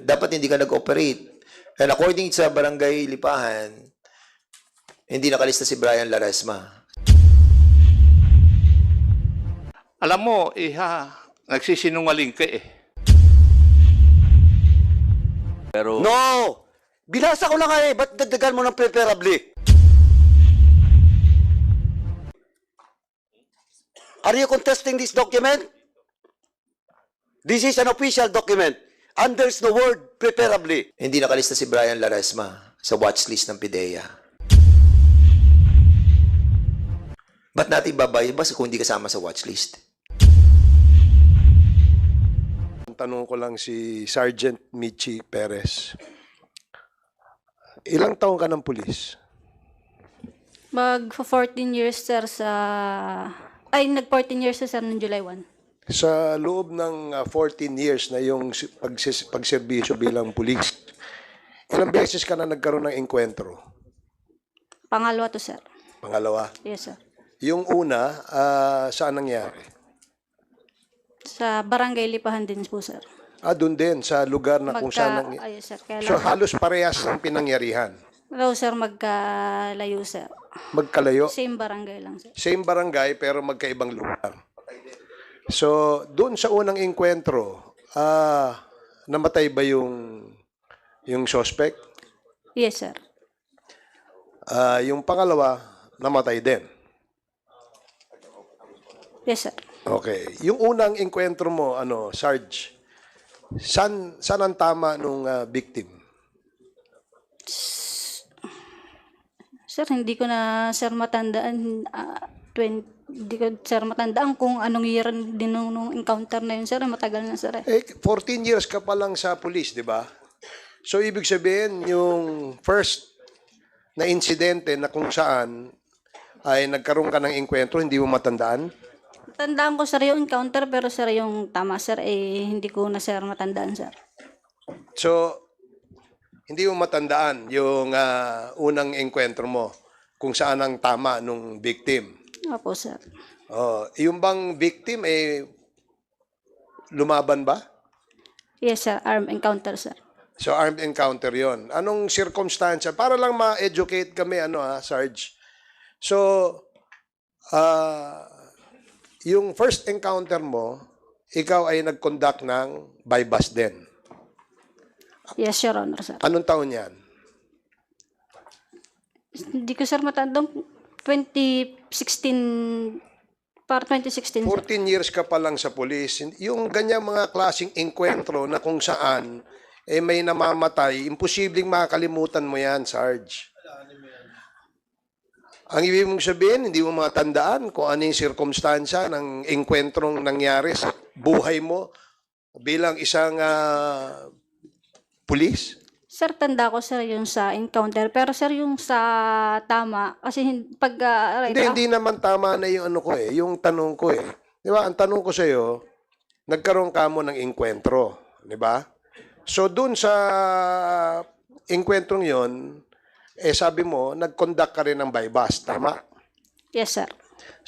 dapat hindi ka nag-operate. And according sa Barangay Lipahan, hindi nakalista si Brian Laresma. Alam mo, Iha, nagsisinungaling ka eh. Pero, No! Binasa ko na nga eh. Ba't dagdagan mo ng preferably? Are you contesting this document? This is an official document. And there's the word preferably. Hindi nakalista si Brian Laresma sa watchlist ng PIDEA. Ba't natin babayabas kung hindi kasama sa watchlist? Tanong ko lang si Sergeant Michi Perez. Ilang taon ka ng pulis? Mag-14 years, sir, nag-14 years, sir, noong July 1. Sa loob ng 14 years na yung pagserbisyo bilang pulis, ilang beses ka na nagkaroon ng engkwentro? Pangalawa to, sir. Pangalawa. Yes, sir. Yung una, saan nangyari? Sa Barangay Lipahan din po, sir. Doon din, sa lugar na kung saan nangyari. Ayun, sir. Kaya So halos parehas ng pinangyarihan. Hello, sir, magkalayo, sir. Magkalayo. Same barangay lang, sir. Same barangay pero magkaibang lugar. So, doon sa unang engkwentro, namatay ba yung suspect? Yes, sir. Yung pangalawa, namatay din. Yes, sir. Okay. Yung unang engkwentro mo, Sarge, saan ang tama nung victim? Sir, hindi ko na, sir, matandaan. Hindi ko, sir, matandaan kung anong year din nung encounter na yun, sir. Matagal na, sir. 14 years ka pa lang sa police, di ba? So, ibig sabihin, yung first na insidente na kung saan ay nagkaroon ka ng engkwentro, hindi mo matandaan? Tandaan ko, sir, yung encounter, pero, sir, yung tama, sir, hindi ko na, sir, matandaan, sir. So, hindi mo matandaan yung unang engkwentro mo kung saan ang tama nung victim. Opo, sir. Yung bang victim, lumaban ba? Yes, sir. Armed encounter, sir. So, armed encounter yon. Anong circumstansya? Para lang ma-educate kami, Sarge. So, yung first encounter mo, ikaw ay nag-conduct ng bypass din. Yes, Your Honor, sir. Anong taon yan? Hindi ko, sir, matandang 2016, para 2016, sir. 14 years ka pa lang sa police. Yung ganyang mga klaseng enkwentro na kung saan may namamatay, imposibleng makakalimutan mo yan, Sarge. Ang ibig mong sabihin, hindi mo matandaan kung ano yung sirkumstansya ng engkwentrong nangyari sa buhay mo bilang isang pulis? Sir, tanda ko, sir, yung sa encounter. Pero, sir, yung sa tama, kasi pag... Hindi naman tama na yung yung tanong ko eh. Di ba? Ang tanong ko sa'yo, nagkaroon ka mo ng engkwentro. Di ba? So, dun sa engkwentrong yon, sabi mo, nag-conduct ka rin ng bypass. Tama? Yes, sir.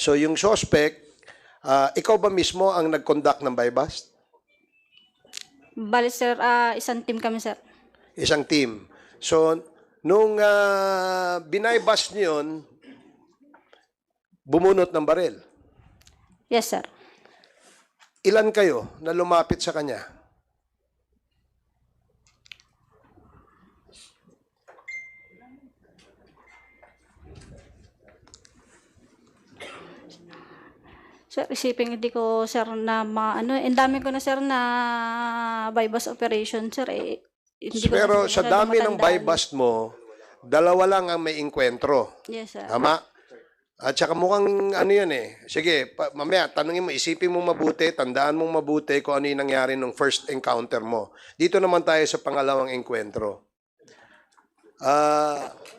So, yung suspect, ikaw ba mismo ang nag-conduct ng bypass? Bali, sir, isang team kami, sir. Isang team. So, nung binaybas niyo yun, bumunot ng baril. Yes, sir. Ilan kayo na lumapit sa kanya? Sir, isipin, hindi ko, sir, na ang dami ko na, sir, na bypass operation, sir, hindi ko Pero na, sa sir, dami ng matandaan. bypass mo, dalawa lang ang may engkwentro. Yes, sir. Tama? At saka mukhang yan eh. Sige, mamaya, tanungin mo, isipin mo mabuti, tandaan mong mabuti kung ano yung nangyari nung first encounter mo. Dito naman tayo sa pangalawang engkwentro.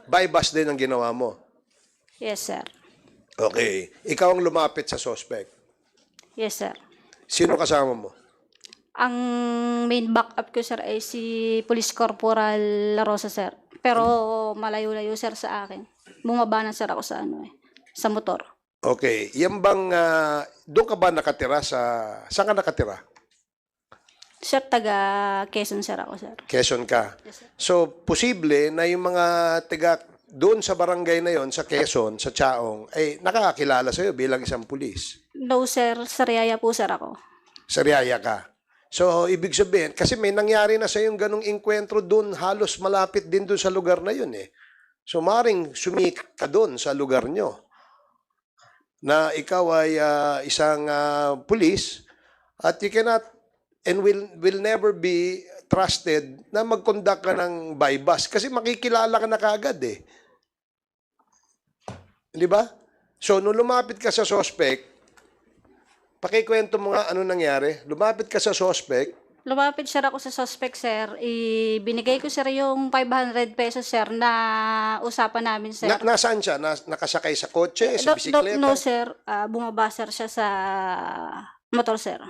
Bypass din ang ginawa mo. Yes, sir. Okay. Ikaw ang lumapit sa suspect. Yes, sir. Sino kasama mo? Ang main backup ko, sir, ay si Police Corporal La Rosa, sir. Pero malayo-layo, sir, sa akin. Bumaba na, sir, ako sa sa motor. Okay. Yan bang, doon ka ba nakatira saan ka nakatira? Sir, taga Quezon, sir ako, sir. Quezon ka. Yes, sir. So, posible na yung mga taga doon sa barangay na yon sa Quezon, sa Chaong, ay nakakakilala sa'yo bilang isang pulis. No, sir. Sa Riyaya po, sir ako. Sariaya ka. So, ibig sabihin, kasi may nangyari na sa yung ganong inkwentro doon, halos malapit din doon sa lugar na yun eh. So, maring sumikap ka doon sa lugar nyo na ikaw ay isang pulis at you cannot and will never be trusted na mag-conduct ka ng bypass kasi makikilala ka na kagad eh. Di ba? So, nung lumapit ka sa suspect, pakikwento mo nga ano nangyari. Lumapit ka sa suspect, Lumapit, sir, ako sa suspect, sir. Binigay ko, sir, yung 500 pesos, sir, na usapan namin, sir. nasaan siya? Nakasakay sa kotse, sa bisikleta? No, sir. Bumaba, sir, siya sa motor, sir.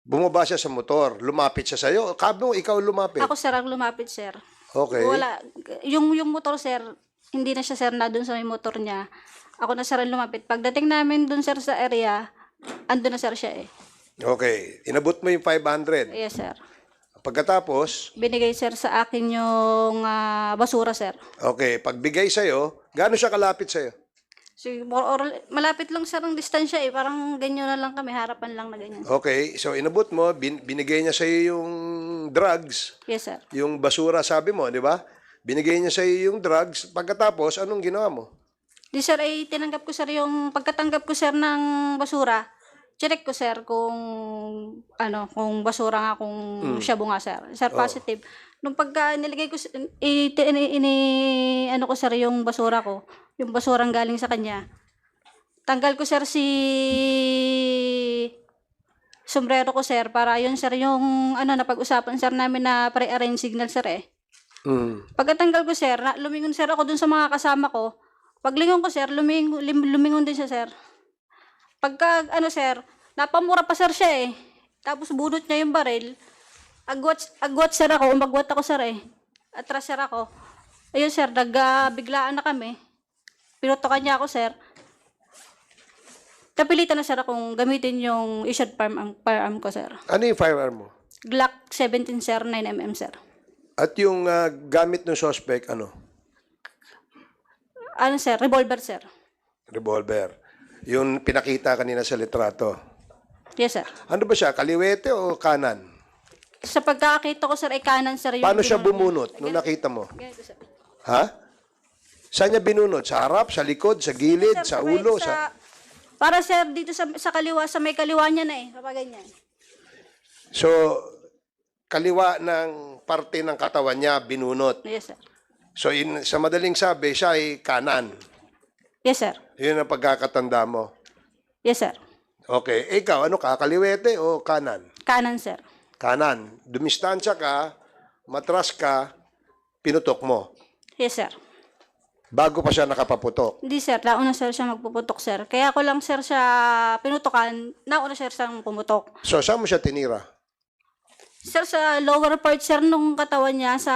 Bumaba siya sa motor, lumapit siya sa'yo. Kabo, ikaw lumapit. Ako, sir, ang lumapit, sir. Okay. Wala. Yung motor, sir, hindi na siya, sir, na dun sa may motor niya. Ako na, sir, ang lumapit. Pagdating namin dun, sir, sa area, andun na, sir, siya eh. Okay. Inabot mo yung 500. Yes, sir. Pagkatapos, Binigay, sir, sa akin yung basura, sir. okay, pagbigay sa'yo, gaano siya kalapit sa'yo? So, malapit lang, sir, ang distansya eh. Parang ganyan na lang kami, harapan lang na ganyan. Okay, so inabot mo, binigay niya sa'yo yung drugs, Yes, sir. yung basura, sabi mo, di ba? Binigay niya sa'yo yung drugs. Pagkatapos, anong ginawa mo? Di, sir, ay tinanggap ko, sir, yung pagkatanggap ko, sir, ng basura. Check ko, sir, kung kung basura nga, kung shabu nga, sir. Sir, positive. Nung pagka nilagay ko, ko, sir, yung basura ko, yung basurang galing sa kanya, tanggal ko, sir, si sombrero ko, sir, para yun, sir, yung napag-usapan, sir, namin na pre-arrange signal, sir, eh. Pagkatanggal ko, sir, lumingon, sir, ako dun sa mga kasama ko. Paglingon ko, sir, lumingon din siya, sir. Pagka, sir, napamura pa, sir, siya, eh. Tapos bunot niya yung baril. Agwat, sir, ako. Umagwat ako, sir, eh. Atras, sir, ako. Ayun, sir, biglaan na kami. Pinutokan niya ako, sir. Napilitan na, sir, akong gamitin yung issued firearm ko, sir. Ano yung firearm mo? Glock 17, sir, 9mm, sir. At yung gamit ng suspect, ano? Sir? Revolver, sir. Revolver. Yung pinakita kanina sa litrato. Yes, sir. Ano ba siya? Kaliwete o kanan? Sa pagkakita ko, sir, ay kanan, sir. Yung Paano siya binunot bumunot nung nakita mo? niya. Ganito, sir. Ha? Saan niya binunot? Sa harap, sa likod, sa gilid, Sir, sa ulo? Para, sir, dito sa kaliwa, sa may kaliwa niya na eh. Kapag ganyan. So, kaliwa ng parte ng katawan niya, binunot. Yes, sir. So, sa madaling sabi, siya ay kanan. Yes, sir. Yun ang pagkakatanda mo. Yes, sir. Okay. Ikaw, ano ka? Kaliwete o kanan? Kanan, sir. Kanan. Dumistansya ka, matras ka, pinutok mo. Yes, sir. Bago pa siya nakapaputok. Hindi, sir. Nauna, sir, siya magpuputok, sir. Kaya ko lang, sir, siya pinutokan. Nauna, sir, siyang pumutok. So, saan mo siya tinira? Sir, sa lower part, sir, nung katawan niya sa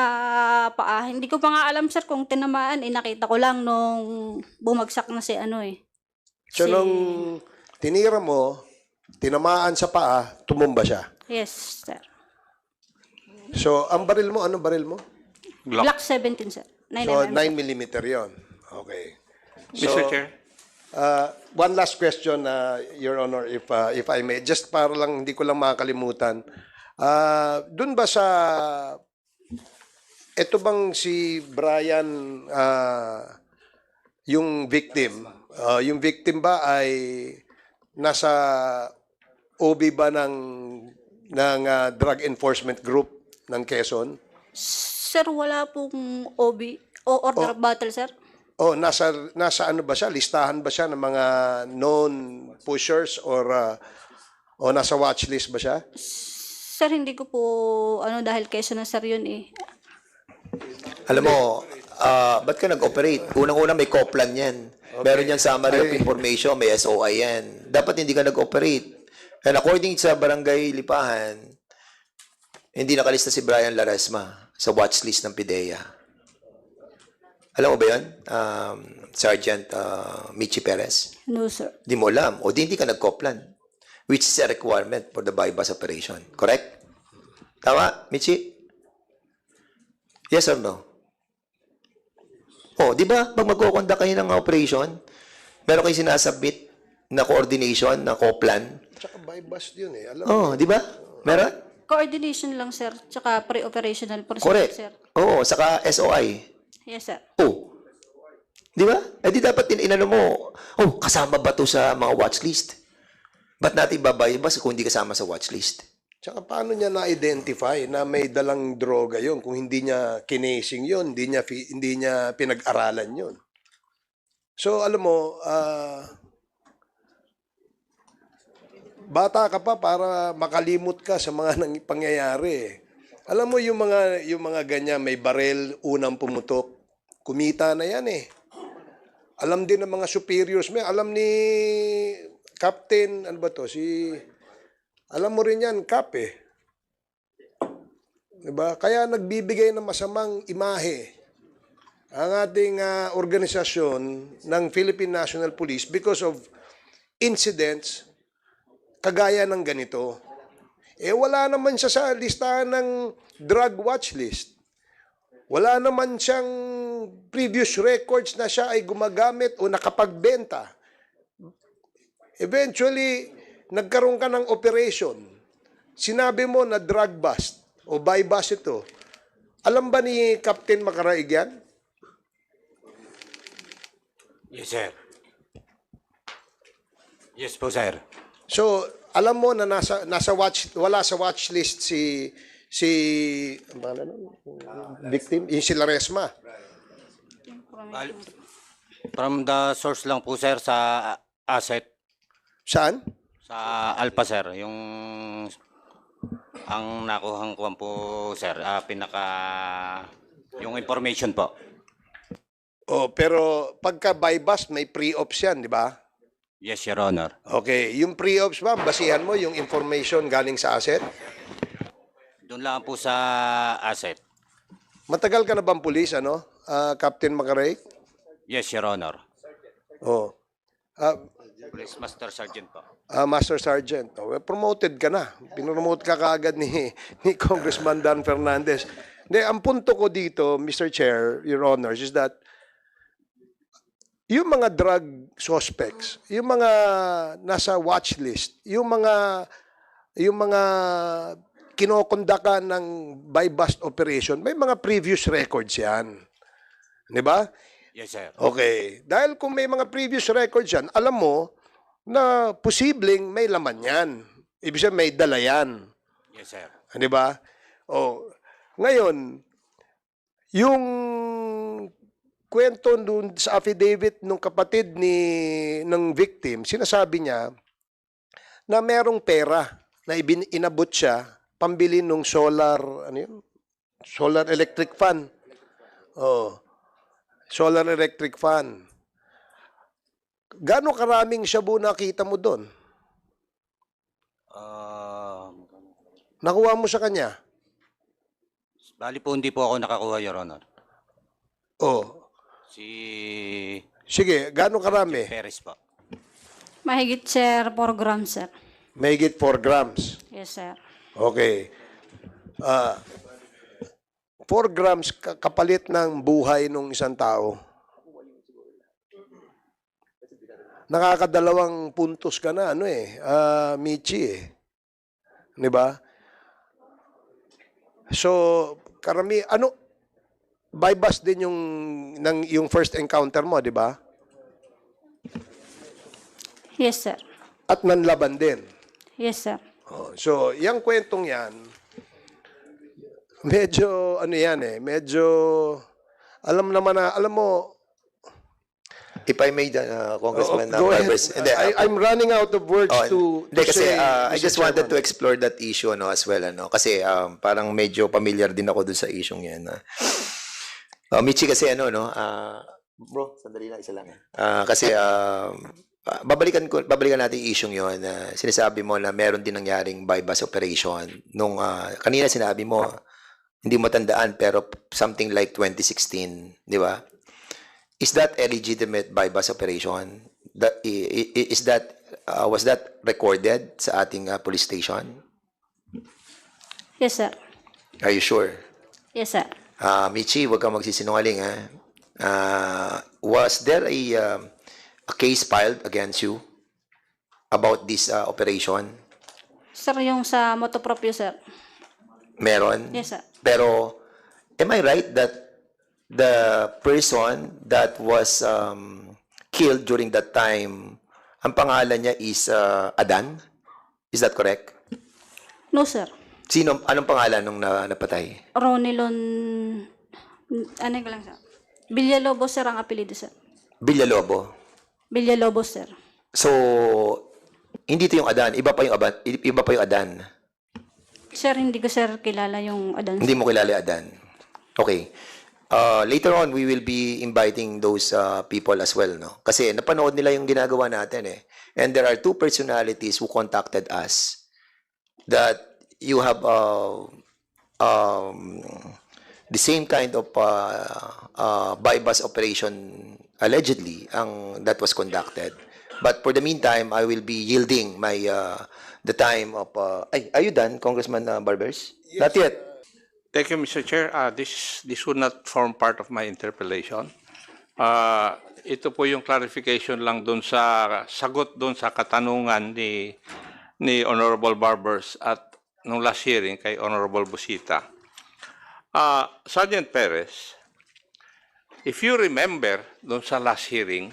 paa. Hindi ko pa nga alam, sir, kung tinamaan. Nakita ko lang nung bumagsak na si So, nung tinira mo, tinamaan sa paa, tumumba siya. Yes, sir. So, ang baril mo, anong baril mo? Glock 17, sir. 9mm. So, 9mm yon. Okay. So, Mr. Chair. one last question, Your Honor, if I may. Just para lang, hindi ko lang makakalimutan. Doon ba sa... Ito bang si Brian, yung victim? Yung victim ba ay nasa OB ba ng Drug Enforcement Group ng Quezon? Sir, wala pong OB o order of battle, sir. O nasa ano ba siya? Listahan ba siya ng mga known pushers or o nasa watch list ba siya? Sir, hindi ko po, dahil Quezon na, sir, yun eh. Alam mo, ba't ka nag-operate? Unang-una may COPLAN yan. Meron yan summary of information, may SOI yan. Dapat hindi ka nag-operate. And according sa Barangay Lipahan, hindi nakalista si Brian Laresma sa watchlist ng PIDEA. Alam mo ba yun? Sergeant Michi Perez? No, sir. Di mo alam. O di hindi ka nag-COPLAN. Which is a requirement for the bypass operation. Correct? Tama, Michi? Yes or no? Oh, di ba? Pag magkukondak kayo ng operation, meron kayong sinasubmit na coordination, na co-plan. Tsaka by bus yun eh. Alam mo, Oh, di ba? Meron? Coordination lang, sir. Tsaka pre-operational procedure, Correct. sir. Oo, saka SOI. Yes, sir. Oh. Di ba? Eh di dapat inano mo, oh, kasama ba to sa mga watch list? Ba't natin babayabas kung hindi kasama sa watch list? tsaka paano niya na-identify na may dalang droga yon kung hindi niya kinasing yon, hindi niya pinag-aralan yon. So, alam mo, bata ka pa para makalimot ka sa mga pangyayari. Alam mo yung mga ganyan, may barel, unang pumutok, kumita na yan eh. Alam din ng mga superiors mo, alam ni Captain, ano ba to, alam mo rin yan, Cap eh. Diba? Kaya nagbibigay ng masamang imahe ang ating organisasyon ng Philippine National Police because of incidents kagaya ng ganito. Eh wala naman siya sa listahan ng drug watch list. Wala naman siyang previous records na siya ay gumagamit o nakapagbenta. Eventually, nagkaroon ka ng operation. Sinabi mo na drug bust o buy bust ito. Alam ba ni Captain Macaraig yan? Yes, sir. Yes po, sir. So, alam mo na wala sa watch list si victim, yung si Laresma. From the source lang po, sir, sa asset. Saan? Sa Alpha, sir. Ang nakuhang kuwan po, sir, yung information po. Oh, pero pagka buy bust, may pre-ops yan, di ba? Yes, Your Honor. Okay, yung pre-ops ba, basihan mo yung information galing sa asset? Doon lang po sa asset. Matagal ka na bang pulis, Captain Macaraig? Yes, Your Honor. Oh. Police Master Sergeant po. Master Sergeant. Oh, well, promoted ka na. Pinromote ka kaagad ni Congressman Dan Fernandez. Hindi, ang punto ko dito, Mr. Chair, Your Honors, is that yung mga drug suspects, yung mga nasa watch list, yung mga kinokondakan ng buy bust operation, may mga previous records yan. Di ba? Yes, sir. Okay. Dahil kung may mga previous records yan, alam mo na posibleng may laman yan. Ibig sabihin, may dala yan. Yes, sir. Di ba? O, ngayon, yung kwento dun sa affidavit ng kapatid ng victim, sinasabi niya na merong pera na inabot siya pambili ng solar electric fan. Oh. Solar electric fan. Gaano karaming shabu nakita mo doon? Nakuha mo sa kanya? Bali po, hindi po ako nakakuha, Your Honor. Oh. Sige, gaano karami? Perez po. Mahigit, sir, 4 grams, sir. Mahigit 4 grams. Yes, sir. Okay. 4 grams kapalit ng buhay ng isang tao. Nakakadalawang puntos ka na, Michi eh. Di ba? So, buy bust din yung first encounter mo, di ba? Yes, sir. At nanlaban din. Yes, sir. Oh, so, yung kwentong yan, medyo, medyo, alam mo, If I may, Congressman go ahead. Barbers. Hindi, I'm running out of words hindi, to kasi say, I Mr. just wanted Chairman. to explore that issue as well. Kasi parang medyo familiar din ako dun sa issue yan. Michi kasi bro, sandali lang, isa lang. Kasi babalikan natin yung issue yun. Sinasabi mo na meron din nangyaring buy bust operation. Kanina sinabi mo, hindi mo tandaan, pero something like 2016, di ba? Is that a legitimate buy bust operation? Was that recorded sa ating police station? Yes, sir. Are you sure? Yes, sir. Michi, huwag kang magsisinungaling, ha? Was there a case filed against you about this operation? Sir, yung sa motopropyo, sir. Meron? Yes, sir. Pero, am I right that the person that was killed during that time, ang pangalan niya is Adan? Is that correct? No, sir. Anong pangalan nung napatay? Ronilon, ano ko lang, sir. Villalobos, sir, ang apelido, sir. Villalobo. Villalobos, sir. So, hindi ito yung Adan. Iba pa yung Adan. Sir, hindi ko, sir, kilala yung Adan. Hindi mo kilala yung Adan. Okay. Later on, we will be inviting those people as well, no? Kasi napanood nila yung ginagawa natin, eh. And there are two personalities who contacted us that you have the same kind of bypass operation allegedly that was conducted. But for the meantime, I will be yielding the time of... are you done, Congressman Barbers? Not yet. Thank you, Mr. Chair. This would not form part of my interpellation. Ito po yung clarification lang doon sa sagot doon sa katanungan ni Honorable Barbers at nung last hearing kay Honorable Busita. Sergeant Perez, if you remember doon sa last hearing,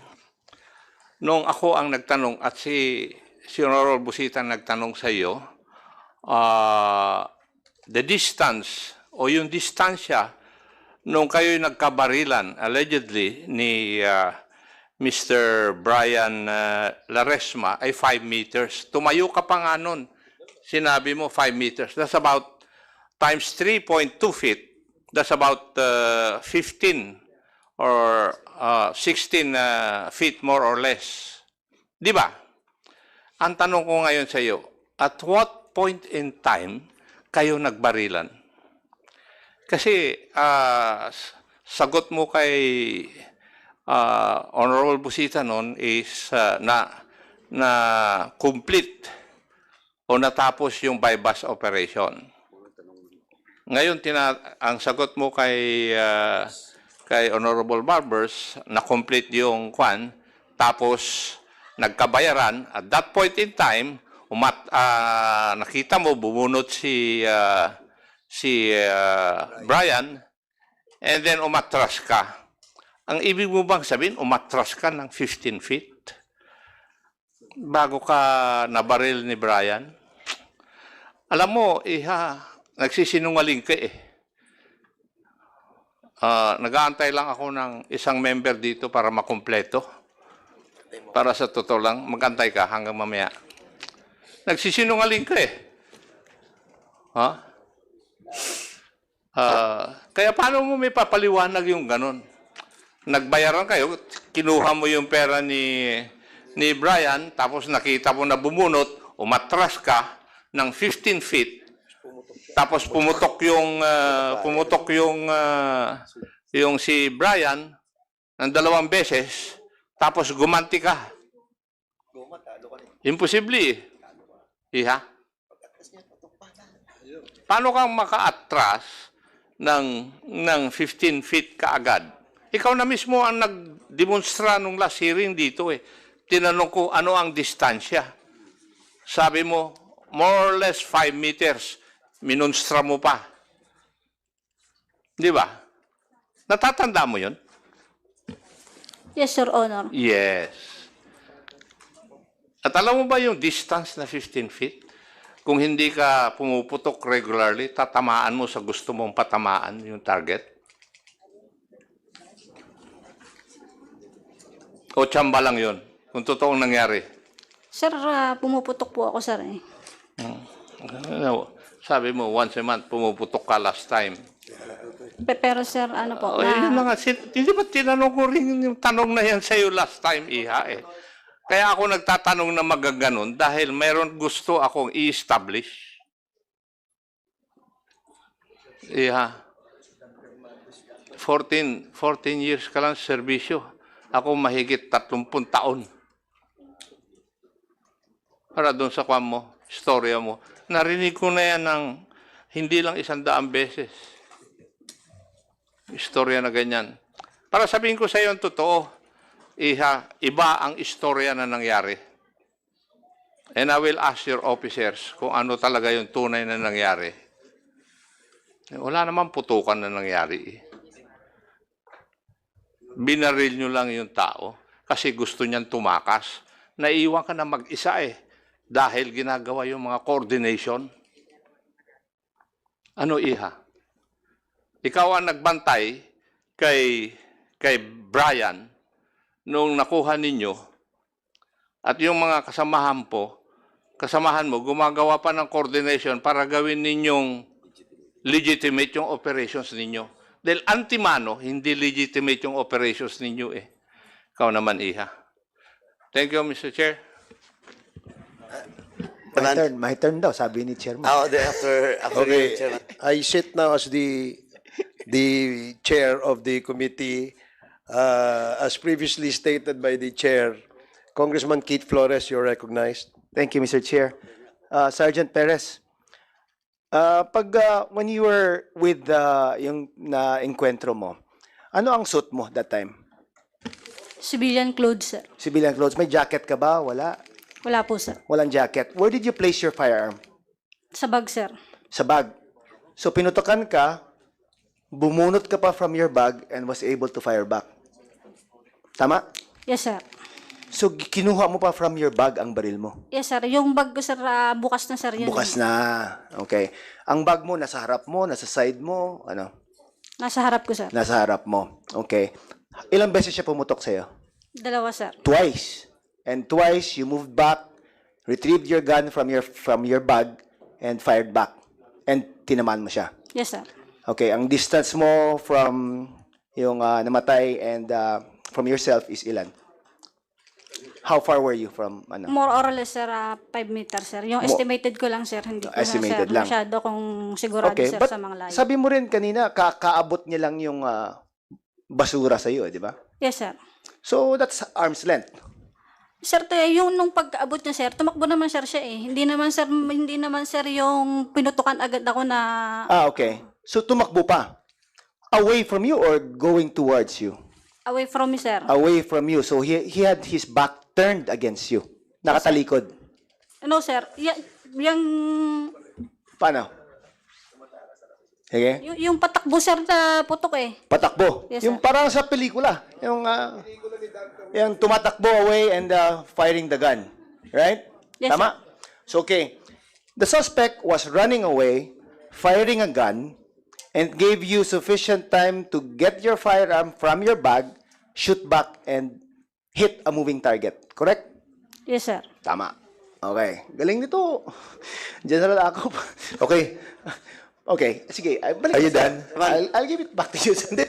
nung ako ang nagtanong at si Honorable Busita nagtanong sa iyo, the distance o yung distansya nung kayo'y nagkabarilan allegedly ni Mr. Brian Laresma ay 5 meters. Tumayo ka pa nga nun. Sinabi mo 5 meters. That's about times 3.2 feet. That's about 15 or 16 feet more or less. Di ba? Ang tanong ko ngayon sa iyo, at what point in time kayo nagbarilan? Kasi sagot mo kay Honorable Busita noon is na complete o natapos yung bypass operation. Ngayon, ang sagot mo kay Honorable Barbers, na-complete yung kwan, tapos nagkabayaran. At that point in time, nakita mo, bumunot si Brian, and then umatras ka. Ang ibig mo bang sabihin, umatras ka ng 15 feet? Bago ka nabaril ni Brian? Alam mo, nagsisinungaling ka eh. Nag-aantay lang ako ng isang member dito para makumpleto. Para sa totoo lang, mag-antay ka hanggang mamaya. Nagsisinungaling ka eh. Kaya paano mo may papaliwanag yung ganun? Nagbayaran kayo, kinuha mo yung pera ni Brian, tapos nakita mo na bumunot, umatras ka ng 15 feet, tapos pumutok yung si Brian ng 2 beses, tapos gumanti ka. Imposible eh. Iha? Paano kang maka-atras ng 15 feet kaagad? Ikaw na mismo ang nag-demonstra nung last hearing dito eh. Tinanong ko ano ang distansya. Sabi mo, more or less 5 meters. Minonstra mo pa. Di ba? Natatanda mo yun? Yes, Your Honor. Yes. At alam mo ba yung distance na 15 feet? Kung hindi ka pumuputok regularly, tatamaan mo sa gusto mong patamaan yung target? O tsamba lang yun? Kung totoong nangyari. Sir, pumuputok po ako, sir. Eh. Sabi mo, once a month, pumuputok ka last time. Pero, sir, ano po, Yun na nga. Hindi ba tinanong ko rin yung tanong na yan sa'yo last time, Iha eh. Kaya ako nagtatanong na magaganon dahil mayroon gusto akong i-establish. Iha. 14 years ka lang sa serbisyo. Ako mahigit 30 taon. Para doon sa kwan mo, istorya mo. Narinig ko na yan ng Hindi lang 100 beses. Istorya na ganyan. Para sabihin ko sa iyo ang totoo, iba ang istorya na nangyari. And I will ask your officers kung ano talaga yung tunay na nangyari. Wala namang putukan na nangyari. Binaril nyo lang yung tao kasi gusto niyan tumakas. Naiiwan ka na mag-isa dahil ginagawa yung mga coordination. Ano, Iha? Ikaw ang nagbantay kay Brian nung nakuha ninyo at yung mga kasamahan mo gumagawa pa ng coordination para gawin ninyong legitimate yung operations ninyo. Dahil antimano, hindi legitimate yung operations ninyo Ikaw naman, Iha. Thank you, Mr. Chair. My turn daw, sabi ni Chairman. After Okay, you, Chairman. I sit now as the chair of the committee. As previously stated by the chair, Congressman Keith Flores, you're recognized. Thank you, Mr. Chair. Sergeant Perez, when you were with yung na-encuentro mo, ano ang suit mo that time? Civilian clothes, sir. Civilian clothes. May jacket ka ba? Wala. Wala po, sir. Walang jacket. Where did you place your firearm? Sa bag, sir. Sa bag. So pinutokan ka, bumunot ka pa from your bag and was able to fire back. Tama? Yes, sir. So kinuha mo pa from your bag ang baril mo? Yes, sir. Yung bag ko, sir, bukas na, sir. Yun. Bukas na. Okay. Ang bag mo, nasa harap mo, nasa side mo, ano? Nasa harap ko, sir. Nasa harap mo. Okay. Ilang beses siya pumutok sa'yo? Dalawa, sir. Twice. And twice, you moved back, retrieved your gun from your bag, and fired back. And tinamaan mo siya. Yes, sir. Okay. Ang distance mo from yung namatay and from yourself is ilan? How far were you from, ano? More or less, sir, 5 meters, sir. Yung estimated ko lang, sir. Hindi ko na, Estimated sir, lang. masyado kung sigurado, Okay, sir, but sa mga layo. sabi mo rin kanina, kaabot niya lang yung basura sa'yo, di ba? Yes, sir. So, that's arm's length. Sir, yung nung pagkaabot niya, sir, tumakbo naman, sir, siya Hindi naman, sir, yung pinutukan agad ako na... Okay. So, tumakbo pa. Away from you or going towards you? Away from me, sir. Away from you. So, he had his back turned against you. Nakatalikod. No, sir. Yung Paano? Sige. yung patakbo, sir, na putok Patakbo. Yes, Yung sir. parang sa pelikula. Yung tumatakbo away and firing the gun. Right? Yes, Tama? So, okay. The suspect was running away, firing a gun, and gave you sufficient time to get your firearm from your bag, shoot back, and hit a moving target. Correct? Yes, sir. Tama. Okay. Galing nito. General ako. Okay. Okay. Sige. Balik Are you ko sa- done? I'll give it back to you. Sandali.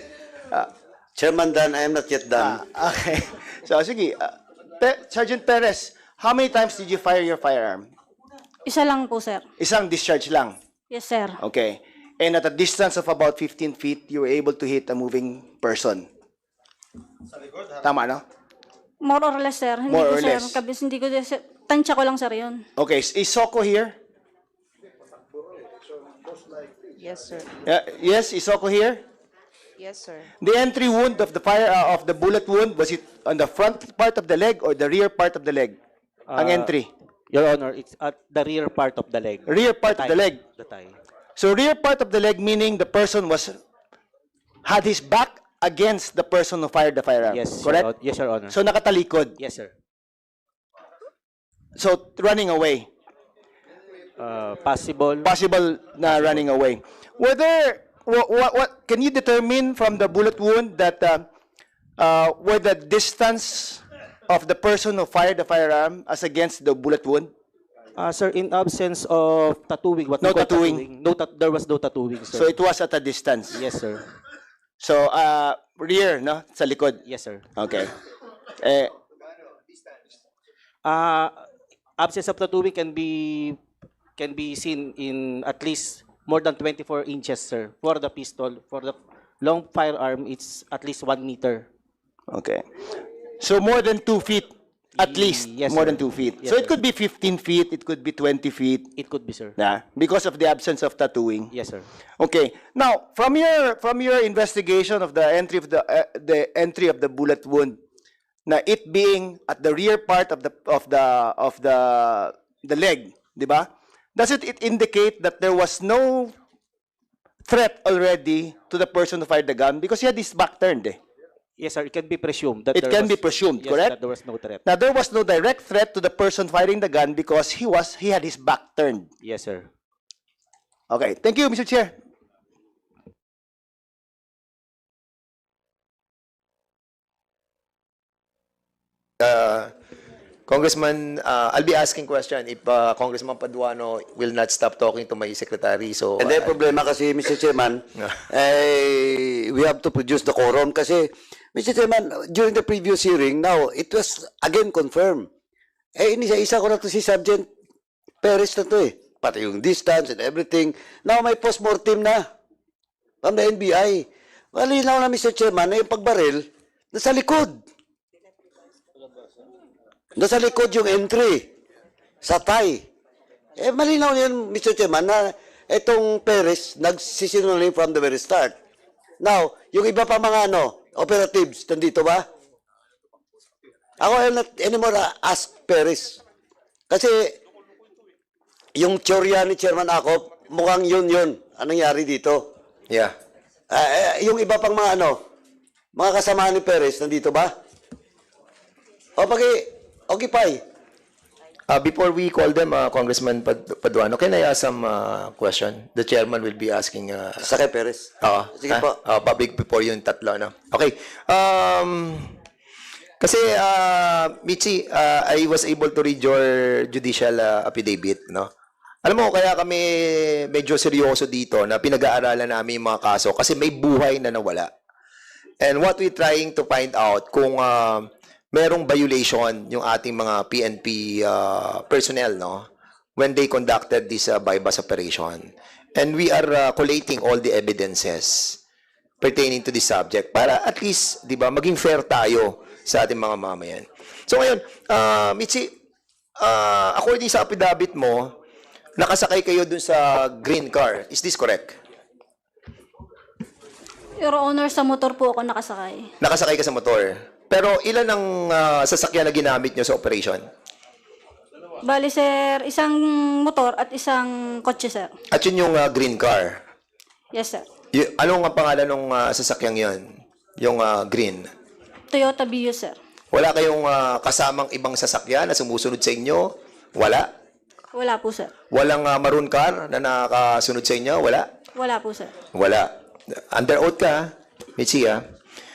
Chairman Dan, I am not yet done. Okay. So, sige. Sergeant Perez, how many times did you fire your firearm? Isa lang po, sir. Isang discharge lang. Yes, sir. Okay. And at a distance of about 15 feet, you were able to hit a moving person. Tama, no? More or less, sir. Hindi More ko, or sir, less. hindi ko, sir, tansya ko lang, sir, yun. Okay. Is Soko here? Yes, sir. Yes, is Soko here? Yes, sir. The entry wound of the of the bullet wound, was it on the front part of the leg or the rear part of the leg? Ang entry. Your Honor, it's at the rear part of the leg. Rear part of the leg. The thigh. So rear part of the leg meaning the person had his back against the person who fired the firearm. Yes, correct? Yes, Your Honor. So nakatalikod. Yes, sir. So running away. Possible. Possible na running away. Whether what can you determine from the bullet wound that where the distance of the person who fired the firearm as against the bullet wound? Sir, in absence of tattooing, what No we call tattooing. there was no tattooing, sir. So it was at a distance. Yes, sir. So rear, no, sa likod. Yes, sir. Okay. Absence of tattooing can be seen in at least more than 24 inches, sir. For the pistol, for the long firearm, it's at least 1 meter. Okay. So more than 2 feet At least Yes, more sir. than 2 feet. Yes, So it sir. could be 15 feet, it could be 20 feet, It could be, sir. because of the absence of tattooing. Yes, sir. Okay. Now, from your investigation of the entry of the bullet wound, na it being at the rear part of the leg, di ba? Does it indicate that there was no threat already to the person who fired the gun because he had his back turned? Yes, sir. It can be presumed that It there can was- be presumed, yes, correct? that there was no threat. Now, there was no direct threat to the person firing the gun because he had his back turned. Yes, sir. Okay. Thank you, Mr. Chair. Congressman, I'll be asking question if Congressman Paduano will not stop talking to my secretary. So, And then problema kasi, Mr. Chairman, we have to produce the quorum kasi, Mr. Chairman, during the previous hearing, now, it was again confirmed. Inisa-isa ko na to si Sergeant Perez na to Pati yung distance and everything. Now, may post-mortem na from the NBI. Malinaw na, Mr. Chairman, na yung pagbaril, nasa likod. Nasa likod yung entry sa tie. Malinaw yan, Mr. Chairman, na itong Perez nagsisinungaling from the very start. Now, yung iba pa mga operatives, nandito ba? Ako will not anymore ask Perez. Kasi yung teorya ni Chairman ako, mukhang yun. Anong nangyari dito? yeah. Yung iba pang mga mga kasama ni Perez, nandito ba? O Occupy. Before we call them, Congressman Paduano, can I ask some question? The chairman will be asking. Sa kay Perez. Sige po. Public before yung tatlo, no? Okay. Kasi, Michi, I was able to read your judicial affidavit, no? Alam mo, kaya kami medyo seryoso dito na pinag-aaralan namin yung mga kaso kasi may buhay na nawala. And what we're trying to find out kung merong violation yung ating mga PNP personnel, no? When they conducted this bypass operation. And we are collating all the evidences pertaining to this subject para at least, di ba, maging fair tayo sa ating mga mamayan. So ngayon, Michi, according sa affidavit mo, nakasakay kayo dun sa green car. Is this correct? Your Honor, sa motor po ako nakasakay. Nakasakay ka sa motor. Pero ilan ang sasakyan na ginamit nyo sa operation? Bali, sir, isang motor at isang kotse, sir. At yun yung green car. Yes, sir. Anong ang pangalan ng sasakyang yon? Yung green. Toyota Vios, sir. Wala kayong kasamang ibang sasakyan na sumusunod sa inyo? Wala? Wala po, sir. Walang maroon car na nakasunod sa inyo? Wala? Wala po, sir. Wala. Under oath ka, Mitzi, ha?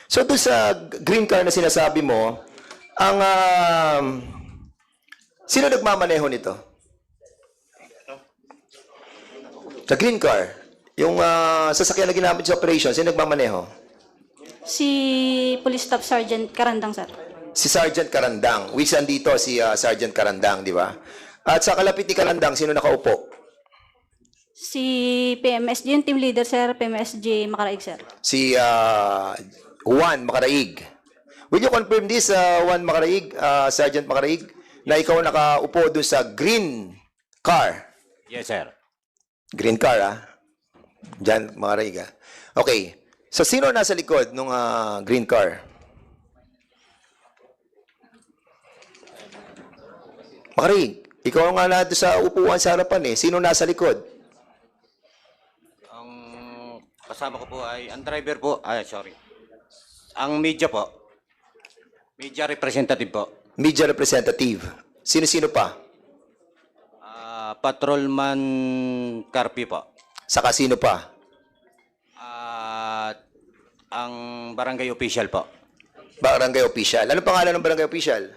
So, doon sa green car na sinasabi mo, ang sino nagmamaneho nito? Sa green car, yung sasakyan na ginamit sa operation, sino nagmamaneho? Si Police Staff Sergeant Karandang, sir. Si Sergeant Karandang. Which andito si Sergeant Karandang, di ba? At sa kalapit ni Karandang, sino nakaupo? Si PMSG, yung team leader, sir, PMSG Macaraig, sir. Si Juan Macaraig. Will you confirm this, Juan Macaraig, Sergeant Macaraig, na ikaw nakaupo doon sa green car? Yes, sir. Green car, ah? Diyan, Macaraig, ah. Okay. So, sino nasa likod ng green car? Macaraig, ikaw nga na doon sa upuan sa harapan, eh. Sino nasa likod? Ang kasama ko po ay, ang driver po, sorry. Ang media po. Media representative po. Media representative. Sino-sino pa? Patrolman Carpi po. Saka sino pa? At ang barangay official po. Barangay official. Ano pangalan ng barangay official?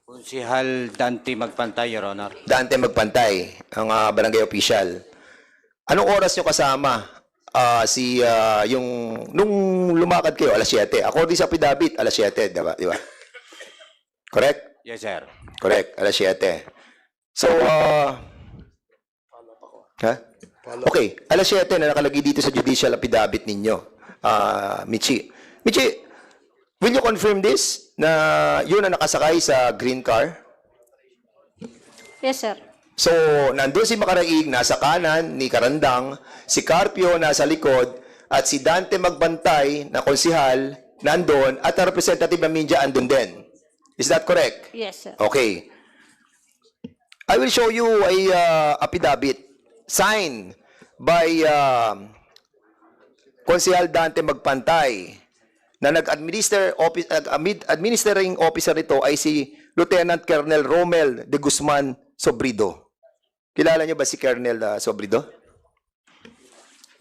Konsihal Dante Magpantay, Your Honor. Dante Magpantay, ang barangay official. Anong oras nyo kasama? Nung lumakad kayo, alas 7. According sa affidavit, alas 7, diba? Correct? Yes, sir. Correct, alas 7. So, okay, alas 7 na nakalagay dito sa judicial affidavit ninyo, Michi. Michi, Will you confirm this na yun ang nakasakay sa green car? Yes, sir. So, nandun si Makaraig, nasa kanan ni Karandang, si Carpio nasa likod, at si Dante Magbantay na konsihal nandun, at ang representative ng Minja andun din. Is that correct? Yes, sir. Okay. I will show you a affidavit signed by Konsehal Dante Magpantay na administering officer nito ay si Lieutenant Colonel Romel de Guzman Sobrido. Kilala niyo ba si Colonel Sobrido?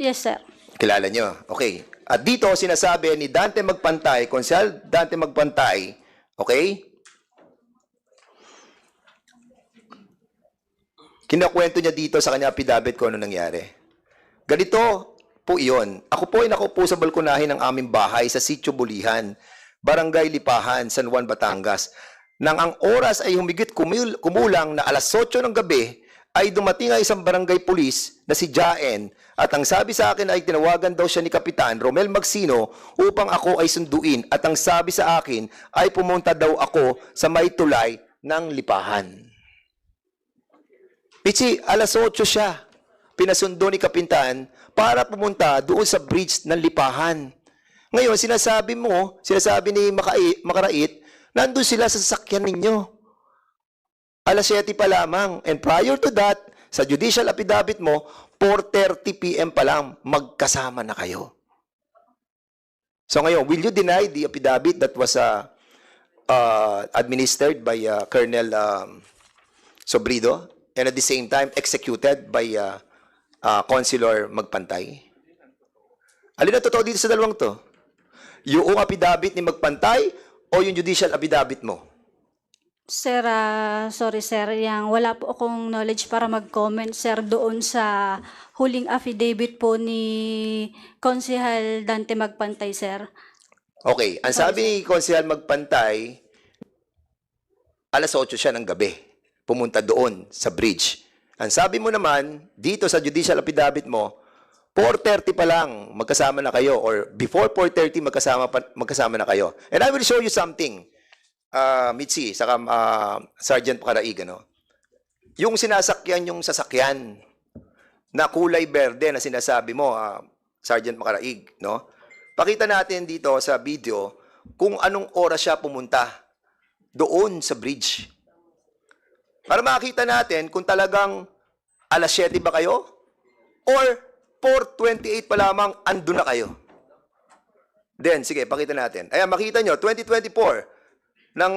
Yes, sir. Kilala niyo. Okay. At dito sinasabi ni Dante Magpantay, Konsehal Dante Magpantay, okay? Kinakwento niya dito sa kanya affidavit kung ano nangyari. Ganito po iyon. Ako po ay nakaupo sa balkonahin ng aming bahay sa Sitio Bulihan, Barangay Lipahan, San Juan, Batangas. Nang ang oras ay humigit kumulang na alas 8 ng gabi, ay dumating ang isang barangay pulis na si Jaen at ang sabi sa akin ay tinawagan daw siya ni Kapitan Romel Magsino upang ako ay sunduin at ang sabi sa akin ay pumunta daw ako sa may tulay ng Lipahan. Pichi, alas 8 siya. Pinasundo ni Kapitan para pumunta doon sa bridge ng Lipahan. Ngayon, sinasabi ni Makarait, nandun sila sa sasakyan ninyo. Alas 7 pa lamang. And prior to that, sa judicial affidavit mo, 4:30 p.m. pa lang, magkasama na kayo. So ngayon, will you deny the affidavit that was administered by Colonel Sobrido? And at the same time, executed by Consular Magpantay? Alin ang totoo dito sa dalawang to? Yung affidavit ni Magpantay o yung judicial affidavit mo? Sir, sorry sir, wala po akong knowledge para mag-comment sir doon sa huling affidavit po ni Konsehal Dante Magpantay, sir. Okay, ang sabi ni Konsehal Magpantay, alas 8 siya ng gabi. Pumunta doon sa bridge. Ang sabi mo naman, dito sa judicial affidavit mo, 4:30 pa lang magkasama na kayo or before 4:30 magkasama na kayo. And I will show you something, Mitzi, saka Sergeant Makaraig, ano? Yung sinasakyan yung sasakyan na kulay berde na sinasabi mo, Sergeant Makaraig, no? Pakita natin dito sa video kung anong oras siya pumunta doon sa bridge. Para makita natin kung talagang alas 7 ba kayo or 4:28 pa lamang ando na kayo. Then, sige, pakita natin. Ayan, makita nyo, 2024 ng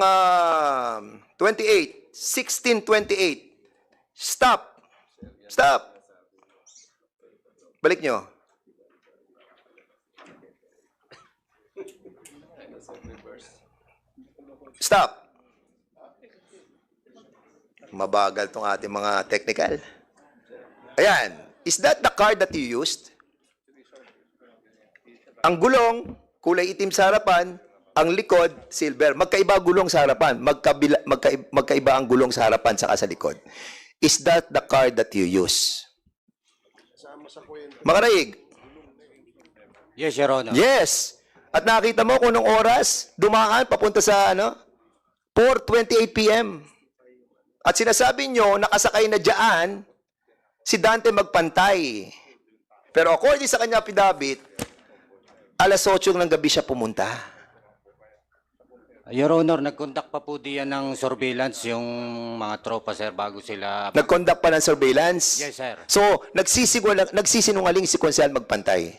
16:28. Stop. Stop. Balik nyo. Stop. Mabagal tong ating mga technical. Ayan. Is that the card that you used? Ang gulong, kulay itim sa harapan, ang likod, silver. Magkaiba gulong sa harapan. Magkaiba ang gulong sa harapan saka sa likod. Is that the card that you use? Makaraig? Yes, Your Honor. Yes. At nakita mo kung anong oras, dumaan, papunta sa 4:28 p.m. At sinasabi nyo, nakasakay na dyan, si Dante Magpantay. Pero according sa kanya affidavit, alas 8 ng gabi siya pumunta. Your Honor, nag-conduct pa po diyan ng surveillance yung mga tropa, sir, bago sila... Nag-conduct pa ng surveillance? Yes, sir. So, nagsisinungaling si Konsehal Magpantay?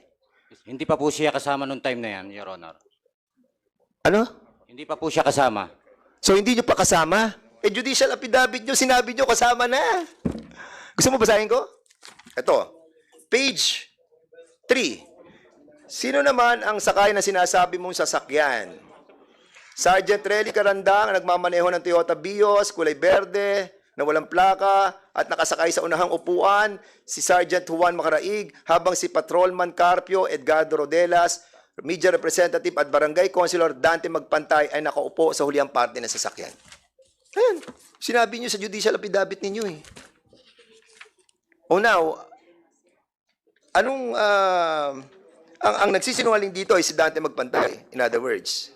Hindi pa po siya kasama nung time na yan, Your Honor. Ano? Hindi pa po siya kasama. So, hindi nyo pa kasama? Judicial affidavit nyo, sinabi nyo, kasama na. Gusto mo basahin ko? Ito. Page 3. Sino naman ang sakay na sinasabi mong sasakyan? Sergeant Relly Karandang, nagmamaneho ng Toyota Vios, kulay berde, na walang plaka, at nakasakay sa unahang upuan, si Sergeant Juan Makaraig, habang si Patrolman Carpio Edgardo Rodelas, Media Representative at Barangay Councilor Dante Magpantay ay nakaupo sa huliang parte ng sasakyan. Ayan. Sinabi nyo sa judicial affidavit ninyo eh. Oh now, anong, ang nagsisinungaling dito ay si Dante Magpantay, in other words.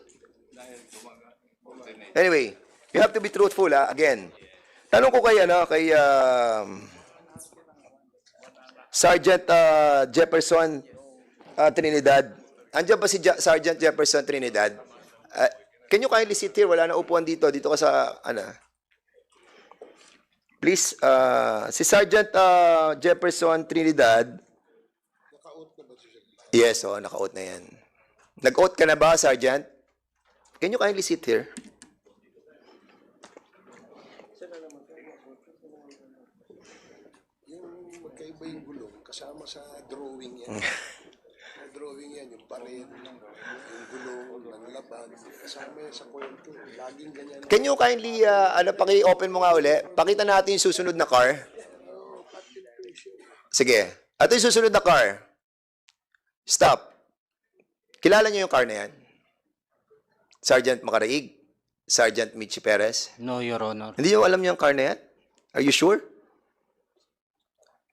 Anyway, you have to be truthful, again. Tanong ko kay, kay Sergeant Jefferson Trinidad. Andiyan ba si Sergeant Jefferson Trinidad? Can you kindly sit here? Wala na upuan dito. Dito ka sa, Please, si Sergeant Jefferson Trinidad. Yes, naka-out na yan. Nag-out ka na ba, Sergeant? Can you kindly sit here? Magkaiba yung gulong kasama sa drawing yan. Sa drawing yan, yung pared, yung gulong, ng laban, kasama yan sa kwento. Laging ganyan. Can you kindly, paki-open mo nga uli? Pakita natin yung susunod na car. Sige. Ito yung susunod na car. Stop. Kilala niyo yung car na yan? Sergeant Macaraig? Sergeant Michi Perez? No, Your Honor. Hindi niyo alam yung car na yan? Are you sure?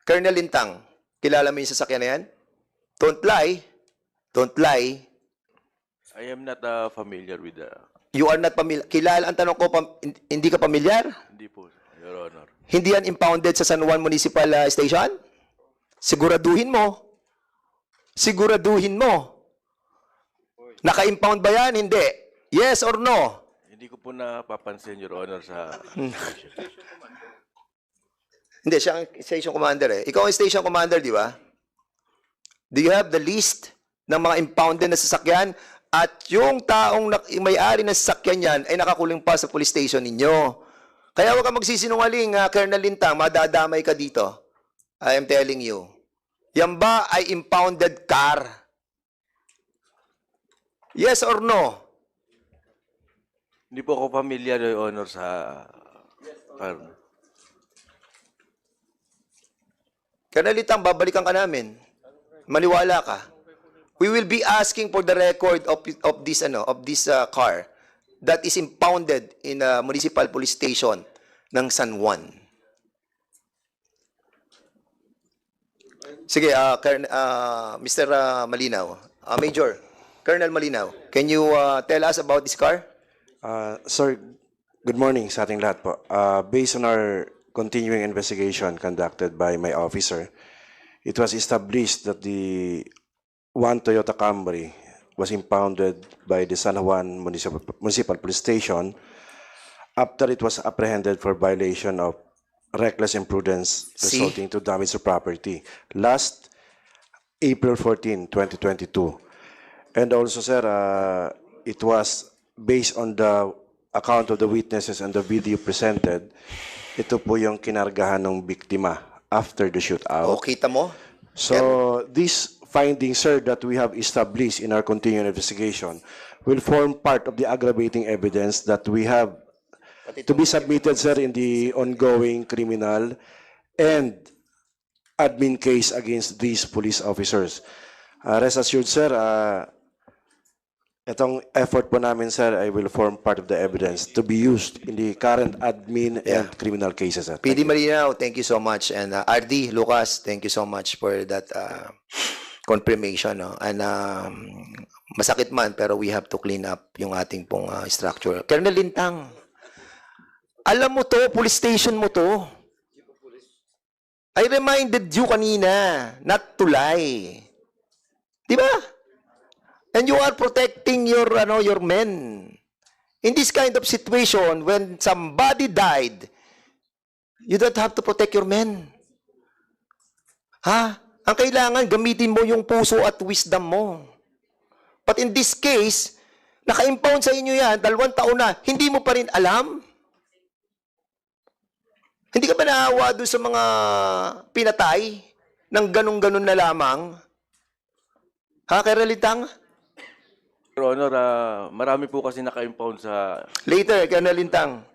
Colonel Lintang, kilala mo yung sasakyan na yan? Don't lie. Don't lie. I am not familiar with the... You are not familiar. Kilala, ang tanong ko, hindi ka pamilyar? Hindi po, Your Honor. Hindi yan impounded sa San Juan Municipal Station? Siguraduhin mo. Siguraduhin mo. Naka-impound ba yan? Hindi. Yes or no? Hindi ko po napapansin, Your Honor, sa... Hindi, siya ang station commander eh. Ikaw ang station commander, di ba? Do you have the list ng mga impounded na sasakyan? At yung taong may-ari ng sasakyan yan ay nakakulong pa sa police station ninyo. Kaya huwag kang magsisinungaling, Colonel Lintang, madadamay ka dito. I am telling you. Yan ba ay impounded car? Yes or no? Hindi po ako familiar, Your Honor, sa... Colonel Lintang, babalikan ka namin. Maniwala ka. We will be asking for the record of this car that is impounded in a municipal police station ng San Juan. Sige, Mr. Malinaw. Major, Colonel Malinaw, can you tell us about this car? Sir, good morning sa ating lahat po. Based on our continuing investigation conducted by my officer, it was established that the one Toyota Camry was impounded by the San Juan Municipal Police Station after it was apprehended for violation of reckless imprudence resulting to damage to property last April 14, 2022. And also, sir, it was based on the account of the witnesses and the video presented. Ito po yung kinargahan ng biktima after the shootout. O, kita mo? So, these findings, sir, that we have established in our continuing investigation will form part of the aggravating evidence that we have to be submitted, sir, in the ongoing criminal and admin case against these police officers. Rest assured, sir, itong effort po namin, sir, I will form part of the evidence to be used in the current admin and criminal cases, sir. PD Malinaw, thank you so much. And RD, Lucas, thank you so much for that confirmation. No? And masakit man, pero we have to clean up yung ating pong structure. Colonel Lintang, alam mo to, police station mo to. I reminded you kanina, not to lie. Di ba? And you are protecting your men. In this kind of situation, when somebody died, you don't have to protect your men. Ha? Ang kailangan, gamitin mo yung puso at wisdom mo. But in this case, naka-impound sa inyo yan, 2 taon na, hindi mo pa rin alam? Hindi ka ba naawa doon sa mga pinatay ng ganun-ganun na lamang? Ha, Colonel Lintang? Your Honor, marami po kasi naka-impound sa... Later, Colonel Lintang.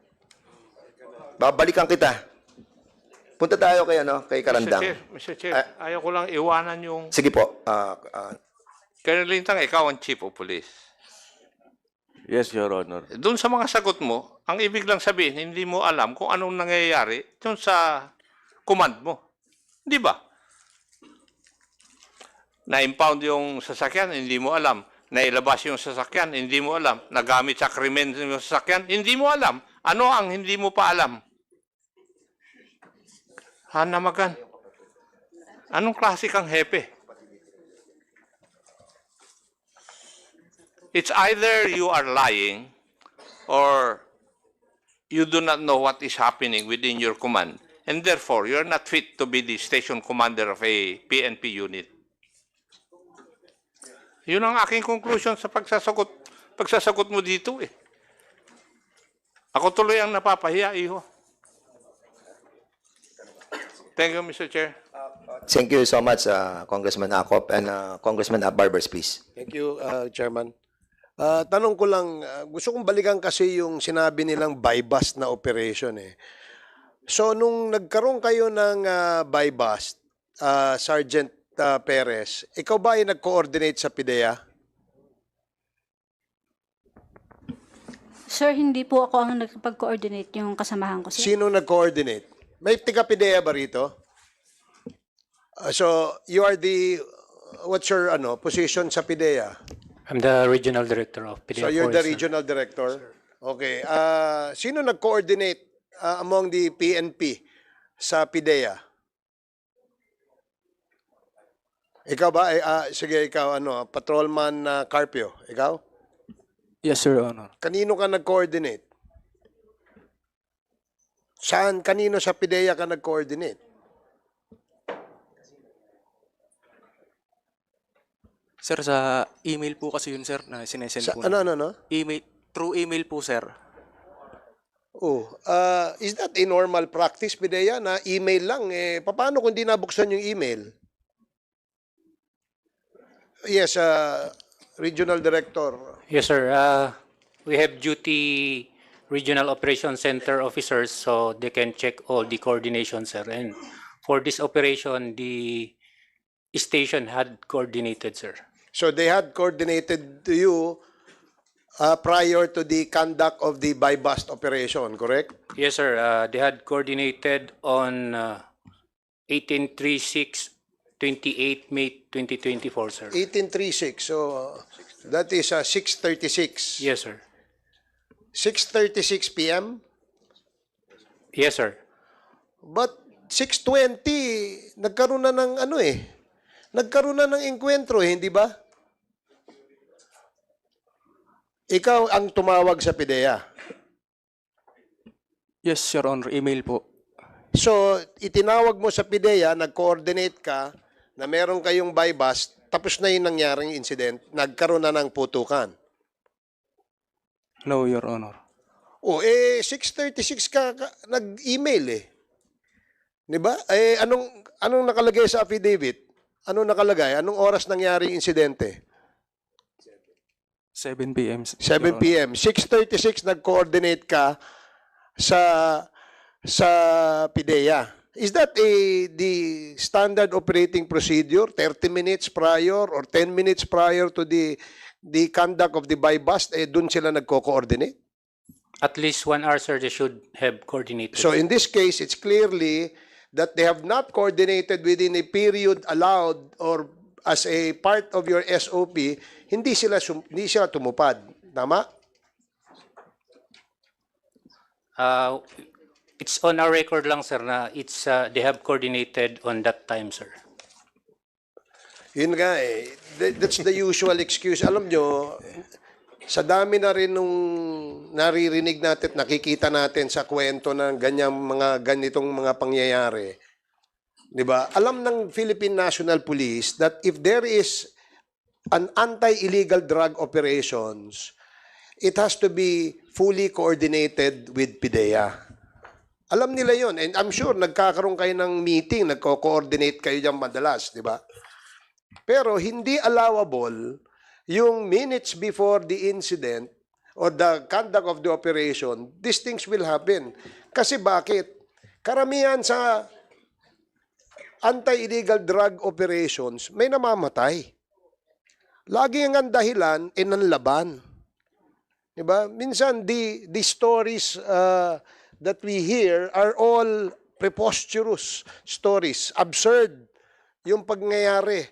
Babalikan kita. Punta tayo kay Karandang. Mr. Chair, ayaw ko lang iwanan yung... Sige po. Colonel Lintang, ikaw ang Chief of Police. Yes, Your Honor. Doon sa mga sagot mo, ang ibig lang sabihin, hindi mo alam kung anong nangyayari doon sa command mo. Di ba? Na-impound yung sasakyan, hindi mo alam. nailabas yung sasakyan, hindi mo alam. Nagamit sa krimen yung sasakyan, hindi mo alam. Ano ang hindi mo pa alam? Hanamagan. Anong klase kang hepe? It's either you are lying or you do not know what is happening within your command, and therefore you're not fit to be the station commander of a PNP unit. Yun ang aking conclusion sa pagsasagot mo dito eh. Ako tuloy ang napapahiya, iho. Thank you, Mr. Chair. Thank you so much, Congressman Acop and Congressman Barbers, please. Thank you, Chairman. Tanong ko lang, gusto kong balikan kasi yung sinabi nilang buy-bust na operation eh. So, nung nagkaroon kayo ng buy-bust, Sergeant Perez, ikaw ba ay nag-coordinate sa PIDEA? Sir, hindi po ako ang nagpag-coordinate, yung kasamahan ko, sir. Sino nag-coordinate? May tiga-PIDEA ba rito? So, you are what's your position sa PIDEA? I'm the regional director of PDEA. So you're the regional director? Okay. Sino nag-coordinate among the PNP sa PIDEA? Ikaw ba? Sige, ikaw, Patrolman Carpio. Ikaw? Yes, Sir Honor. Kanino ka nag-coordinate? Saan? Kanino sa PIDEA ka nag-coordinate? Sir, sa email po kasi yun, sir, na sinesend po. Ano? Email, through email po, sir. Oh, is that a normal practice, PIDEA, na email lang? Paano kung di nabuksan yung email? Yes, Regional Director. Yes, sir. We have duty regional operation center officers so they can check all the coordination, sir. And for this operation, the station had coordinated, sir. So they had coordinated to you prior to the conduct of the buy-bust operation, correct? Yes, sir. They had coordinated on 1836, 28 May 2024, sir. 1836, so that is 6:36. Yes, sir. 6:36 p.m.? Yes, sir. But 6:20, nagkaroon na ng nagkaroon na ng enkwentro, hindi ba? Ikaw ang tumawag sa PIDEA. Yes, Your Honor. Email po. So, itinawag mo sa PIDEA, nag-coordinate ka na meron kayong buy-bust, tapos na yung nangyaring incident, nagkaroon na ng putukan. No, Your Honor. 6:36 ka nag-email eh. Di ba? Anong nakalagay sa affidavit? Anong nakalagay? Anong oras nangyari yung insidente? 7 p.m. 7 p.m. 6:36 nag-coordinate ka sa PIDEA. Is that the standard operating procedure? 30 minutes prior or 10 minutes prior to the conduct of the buy-bust, dun sila nagko-coordinate? At least 1 hour, sir, they should have coordinated. So in this case, it's clearly that they have not coordinated within a period allowed or as a part of your SOP, hindi sila tumupad. Tama? It's on our record lang, sir, na it's they have coordinated on that time, sir. Yun nga eh. That's the usual excuse. Alam nyo, sa dami na rin nung naririnig natin, nakikita natin sa kwento ng ganitong mga pangyayari. Diba? Alam ng Philippine National Police that if there is an anti-illegal drug operations, it has to be fully coordinated with PIDEA. Alam nila yon, and I'm sure nagkakaroon kayo ng meeting, nagko-coordinate kayo dyan madalas, di ba? Pero hindi allowable yung minutes before the incident or the conduct of the operation, these things will happen. Kasi bakit? Karamihan sa anti-illegal drug operations, may namamatay. Lagi ang dahilan, nanlaban. Diba? Minsan, the stories that we hear are all preposterous stories. Absurd yung pangyayari.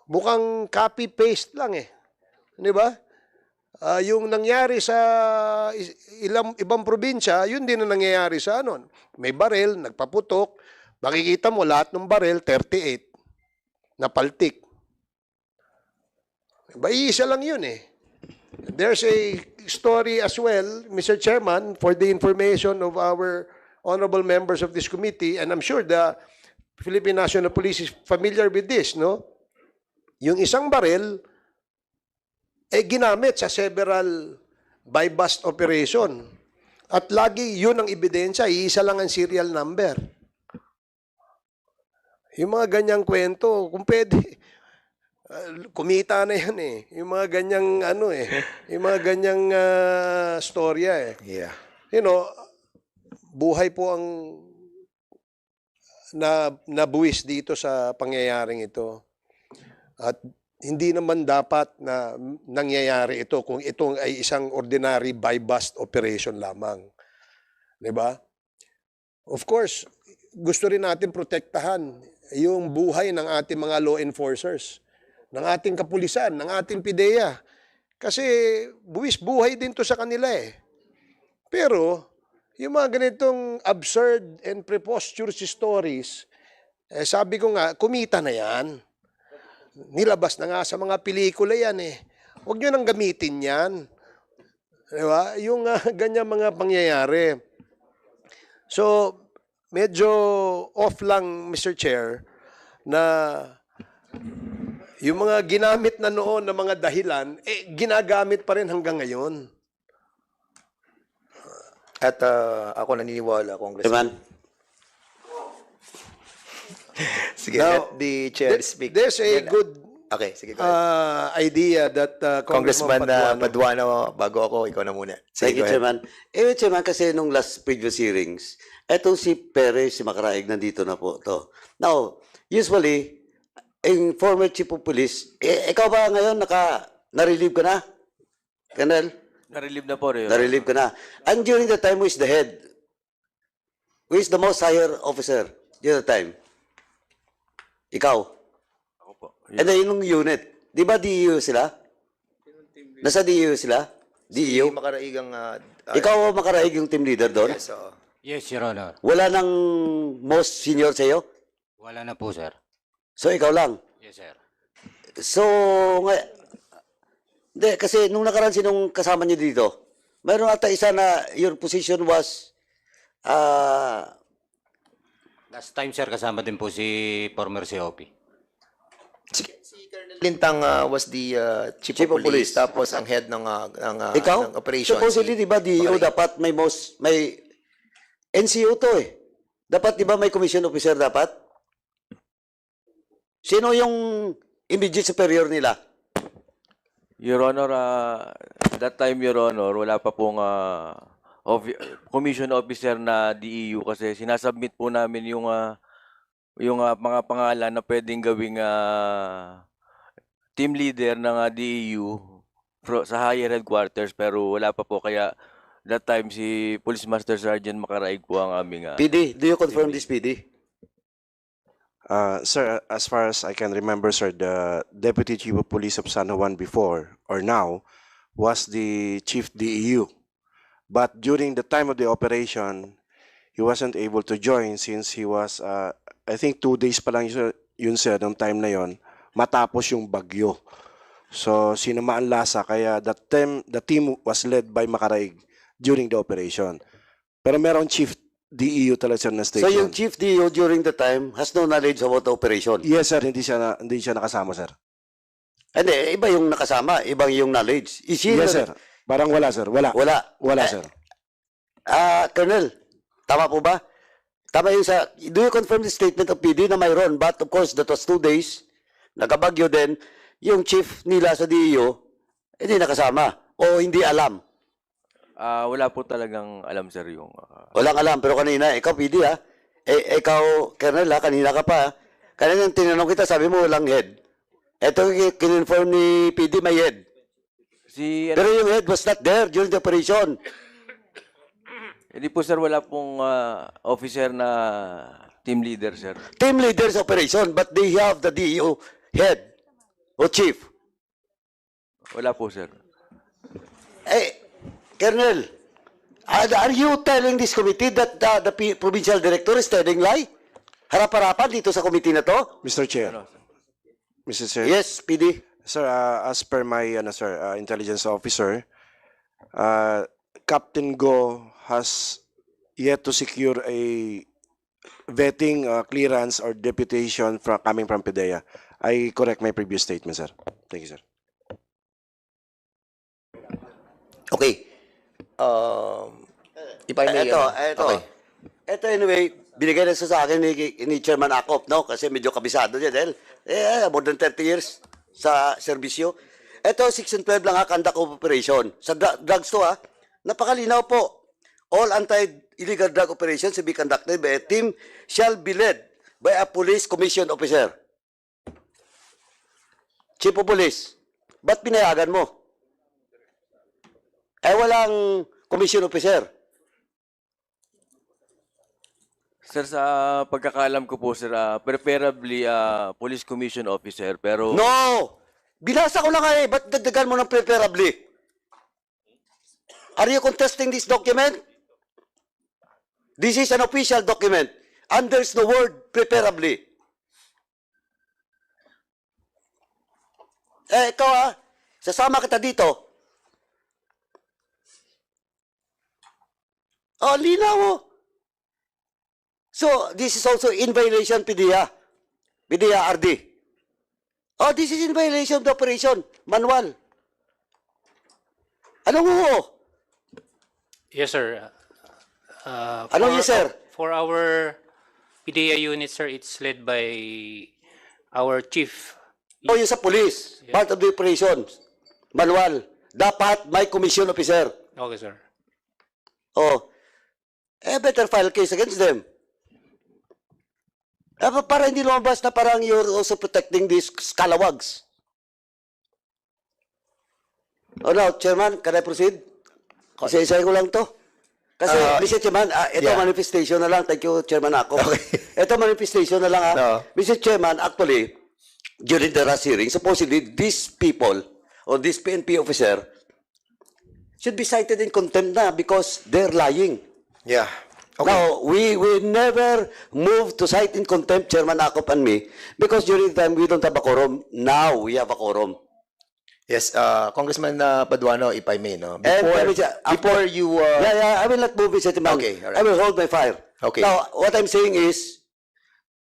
Mukhang copy-paste lang eh. Di ba? Yung nangyari sa ibang probinsya, yun din ang nangyayari sa ano. May baril, nagpaputok, makikita mo lahat ng baril, 38, na paltik. Diba, iisa lang yun eh. There's a story as well, Mr. Chairman, for the information of our honorable members of this committee, and I'm sure the Philippine National Police is familiar with this, no? Yung isang baril, ginamit sa several buy-bust operation. At lagi yun ang ebidensya, iisa lang ang serial number. Yung mga ganyang kwento, kung pwede, kumita na yan eh. Yung mga ganyang yung mga ganyang storya eh. Yeah. You know, buhay po ang nabuwis dito sa pangyayaring ito. At hindi naman dapat na nangyayari ito kung ito ay isang ordinary buy-bust operation lamang. 'Di ba? Of course, gusto rin natin protektahan yung buhay ng ating mga law enforcers, ng ating kapulisan, ng ating PIDEA. Kasi buwis buhay din to sa kanila eh. Pero, yung mga ganitong absurd and preposterous stories, sabi ko nga, kumita na yan. Nilabas na nga sa mga pelikula yan eh. Huwag nyo nang gamitin yan. Diba? Yung ganyan mga pangyayari. So, medyo off lang, Mr. Chair, na yung mga ginamit na noon na mga dahilan, ginagamit pa rin hanggang ngayon. At ako naniniwala, Congressman. Sige, Now, let the chair speak. There's a good Okay, sige, go ahead. idea that Congressman Paduano, Paduano, bago ako, ikaw na muna. Thank Sige, you, go ahead. Chairman. Chairman, kasi nung last previous hearings, etong si Perez, si Macaraig, nandito na po to. Now, usually, in former chief of police, ikaw ba ngayon na-relieve ka na? Colonel? Na-relieve na po rin. Na-relieve ka na. And during the time, who is the head? Who is the most higher officer during the time? Ikaw. Ako po. And then yung unit, di ba DEU sila? Nasa DEU sila? Si DEU? Makaraigang... Ikaw makaraig yung team leader doon? Yes, oo. Yes, Your Honor. Wala nang most senior sa'yo? Wala na po, sir. So ikaw lang? Yes, sir. So, hindi, kasi nung nakaraan sinong kasama niyo dito, mayroon ata isa na your position was, Last time, sir, kasama din po si former COP. Si Colonel Lintang was the chief Chief of of police, police. tapos ang head ng ikaw? ng operations. Supposedly, di ba, DEO Makaraigan. dapat may NCO to eh. Dapat, di ba, may commission officer dapat? Sino yung immediate superior nila? Your Honor, that time, Your Honor, wala pa pong commission officer na DEU kasi sinasubmit po namin yung mga pangalan na pwedeng gawing team leader ng DEU sa higher headquarters pero wala pa po kaya that time si Police Master Sergeant Macaraig po ang aming PD, do you confirm this, PD? Sir, as far as I can remember, sir, the Deputy Chief of Police of San Juan before or now was the Chief DEU. But during the time of the operation, he wasn't able to join since he was, I think 2 days pa lang yun sir, nung time na yun, matapos yung bagyo. So, sinamaan lasa, kaya the team was led by Macaraig during the operation. Pero merong Chief DEU talaga sir na station. So yung Chief DEO during the time has no knowledge about the operation? Yes sir, hindi siya nakasama sir. Hindi, iba yung nakasama, ibang yung knowledge. Is he Yes sir. Parang wala sir, wala. Wala sir. Colonel, tama po ba? Tama yung do you confirm the statement of PD na mayroon? But of course, that was 2 days. Nagabagyo din. Yung chief nila sa DEO, hindi nakasama. O hindi alam. wala po talagang alam sir yung Walang alam. Pero kanina, ikaw PD ha? Ikaw, Colonel ha? Kanina ka pa ha? Kanina tinanong kita, sabi mo walang head. Ito kinonfirm ni PD may head. Pero yung head was not there during the operation. Hindi po sir, wala pong officer na team leader sir. Team leaders operation, but they have the DEO head o chief. Wala po, sir. Colonel, are you telling this committee that the provincial director is telling lie? Harap-harapan dito sa committee na to? Mr. Chair. Mr. Chair. Yes, PD. Sir, as per my intelligence officer, Captain Go has yet to secure a vetting clearance or deputation coming from PDEA. I correct my previous statement, sir. Thank you, sir. Okay. If I may, Ito. Okay. Ito anyway, binigay na sa akin ni Chairman Acop, no? Kasi medyo kabisado niya dahil more than 30 years sa serbisyo. Ito, Section 12 lang conduct of operation. Sa drugs to napakalinaw po. All anti-illegal drug operations will be conducted by a team shall be led by a police commission officer. Chief of Police, ba't pinayagan mo? Walang commission officer. Sir, sa pagkakaalam ko po, sir, preferably police commission officer, pero... No! Binasa ko na nga ba't dagdagan mo ng preferably? Are you contesting this document? This is an official document. And there's no word preferably. Ikaw sasama kita dito. Linaw mo. So, this is also in violation PDEA RD. This is in violation of the operation manual. Anong oo? Yes, sir. Anong yes, sir? For our PDEA unit, sir, it's led by our chief. Yung sa police, part of the operation manual. Dapat may commission officer. Okay, sir. Better file case against them. Para hindi lumabas na parang you're also protecting these scalawags. Now, Chairman, can I proceed? Isa-isa ko lang to. Kasi, Mr. Chairman, ito manifestation na lang. Thank you, Chairman Ako. Okay. Ito manifestation na lang. No. Mr. Chairman, actually, during the last hearing, supposedly, these people, or this PNP officer, should be cited in contempt na because they're lying. Yeah. Okay. Now, we never move to cite in contempt, Chairman Akop and me, because during the time we don't have a quorum. Now, we have a quorum. Yes, Congressman Paduano, if I may, no? And, Before you... I will not move, Mr. Chairman. Okay, all right. I will hold my fire. Okay. Now, what I'm saying is,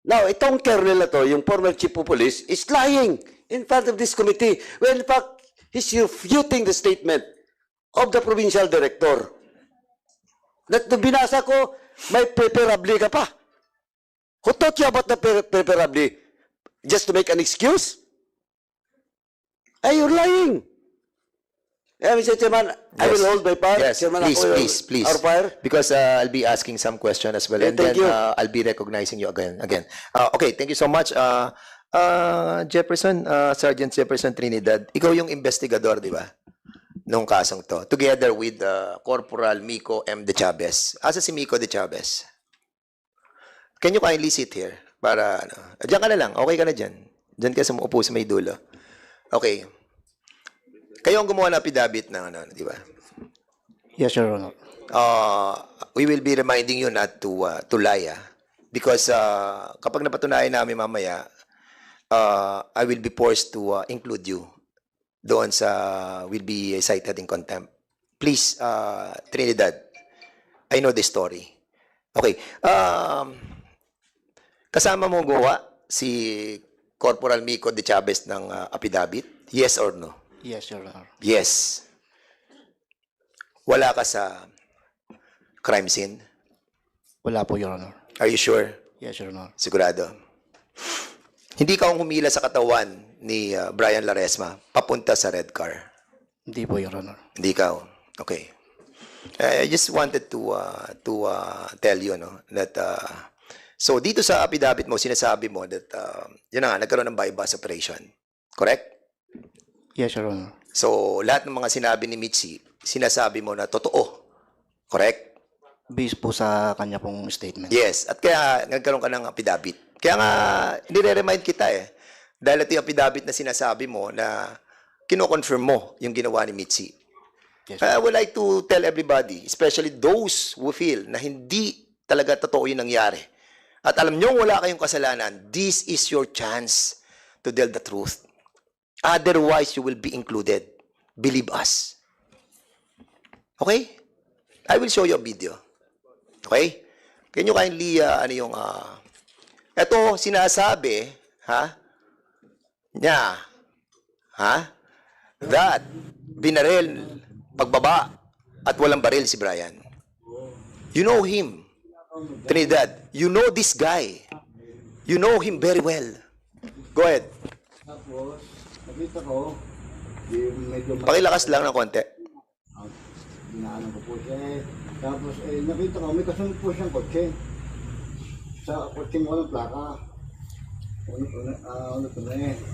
now, itong colonel na to, yung former chief of police, is lying in front of this committee. When in fact, he's refuting the statement of the provincial director. That binasa ko, may preferably ka pa. Who taught you about the preferably? Just to make an excuse? You're lying. Mr. Chairman, I will hold my fire. Yes, Chairman, please. Our fire. Because I'll be asking some question as well. And thank then you. I'll be recognizing you again. Okay, thank you so much. Sergeant Jefferson Trinidad, ikaw yung investigador, di ba? Nung kasong to. Together with Corporal Miko M. De Chavez. Asa si Miko De Chavez? Can you kindly sit here? Para, diyan ka na lang. Okay ka na dyan. Diyan ka sa upo sa may dulo. Okay. Kayo ang gumawa ng affidavit ng di ba? Yes, Your Honor. We will be reminding you not to lie. Because kapag napatunayan namin mamaya, I will be forced to include you doon sa will be cited in contempt. Please, Trinidad, I know the story. Okay. Kasama mo gawa si Corporal Miko De Chavez ng affidavit? Yes or no? Yes, Your Honor. Yes. Wala ka sa crime scene? Wala po, Your Honor. Are you sure? Yes, Your Honor. Sigurado? Hindi ka humila sa katawan ni Brian Laresma papunta sa red car? Hindi po, Your Honor. Hindi ka? Okay. I just wanted to tell you that so dito sa affidavit mo, sinasabi mo that yun na nga, nagkaroon ng bypass operation. Correct? Yes, Your Honor. So lahat ng mga sinabi ni Mitzi, sinasabi mo na totoo. Correct? Based po sa kanya pong statement. Yes. At kaya nagkaroon ka ng affidavit. Kaya nga, nire-remind kita Dahil ito yung affidavit na sinasabi mo na kino-confirm mo yung ginawa ni Mitzi. I would like to tell everybody, especially those who feel na hindi talaga totoo yung nangyari. At alam nyo wala kayong kasalanan, this is your chance to tell the truth. Otherwise, you will be included. Believe us. Okay? I will show you a video. Okay? Can you kindly, ito, sinasabi, that binaril, pagbaba, at walang baril si Brian. You know him. Trinidad, you know this guy. You know him very well. Go ahead. Tapos, nakita ko, medyo Pakilakas lang ng konti. Inaano ko po siya Tapos nakita ko, may kasunod po siyang kotse. Sa kotse mo walang plaka.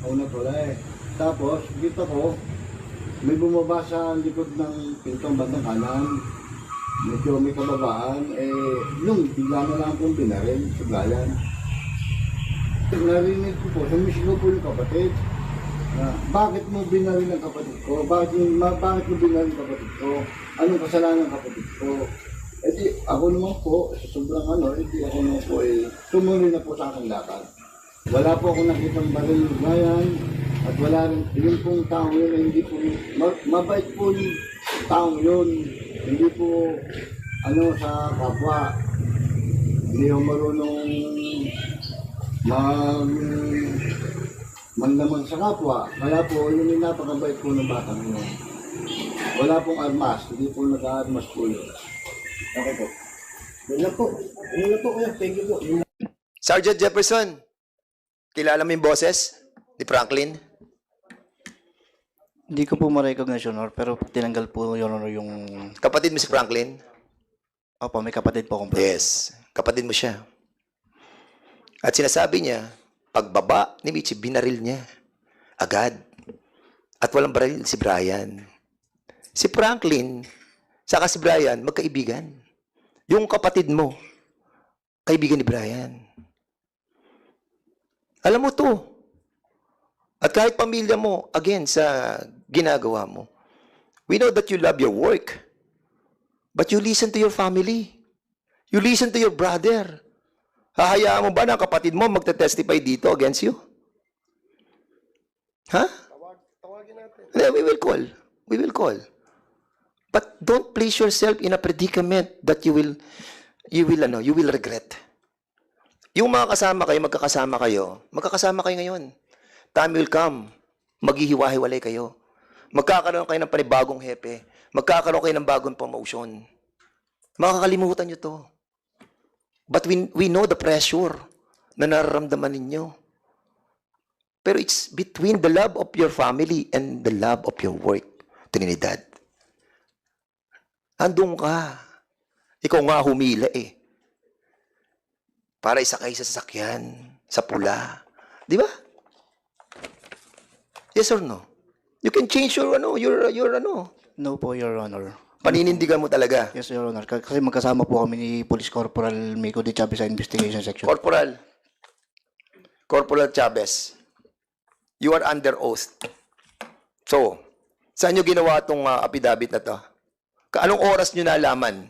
Una pala eh. Tapos, kita ko, may bumaba sa likod ng pintong bandang kanan. Medyo may kababaan. Nung bigla na lang pong binaril sa Brian. Narinig ko po, sumisigaw po yung kapatid. Bakit mo binaril ang kapatid ko? Bakit mo binaril ang kapatid ko? Anong kasalanan ng kapatid ko? Di ako naman po, sa sobrang di ako naman po tumuloy na po sa aking lakad. Wala po akong nakitang baril ng Brian at wala rin, yung pong tao yun ay hindi po, mabait po yung taong yun. Hindi po, sa kapwa. Hindi ako marunong manlaman sa kapwa. Kaya po, yun yung napakabait po ng batang yun. Wala pong armas, hindi po nag-armas po yun. Okay po. Yun po. Thank you po. Sergeant Jefferson, kilala mo yung boses ni Franklin? Hindi ko po ma-recognize, Your Honor, pero tinanggal po, Your Honor, yung... Kapatid mo si Franklin? Opo, may kapatid po akong Yes, kapatid mo siya. At sinasabi niya, pagbaba ni Mitzi, binaril niya. Agad. At walang baril si Brian. Si Franklin, saka si Brian, magkaibigan. Yung kapatid mo, kaibigan ni Brian. Alam mo to. At kahit pamilya mo, again, sa ginagawa mo, we know that you love your work. But you listen to your family. You listen to your brother. Hahayaan mo ba na kapatid mo magte-testify dito against you? Ha? Tawagin natin. We will call. We will call. But don't place yourself in a predicament that you will regret. Yung mga kasama kayo, magkakasama kayo ngayon. Time will come, maghihiwa-hiwalay kayo. Magkakaroon kayo ng panibagong hepe. Magkakaroon kayo ng bagong promotion. Makakalimutan nyo to. But we know the pressure na nararamdaman ninyo. Pero it's between the love of your family and the love of your work, Trinidad. Andun ka. Ikaw nga humila para isakay sa sasakyan, sa pula. Di ba? Yes or no? You can change your No po, Your Honor. Paninindigan mo talaga. Yes, Your Honor. Kasi magkasama po kami ni Police Corporal Mico de Chavez sa Investigation Section. Corporal Chavez, you are under oath. So, saan nyo ginawa itong affidavit na to? Anong oras nyo nalaman?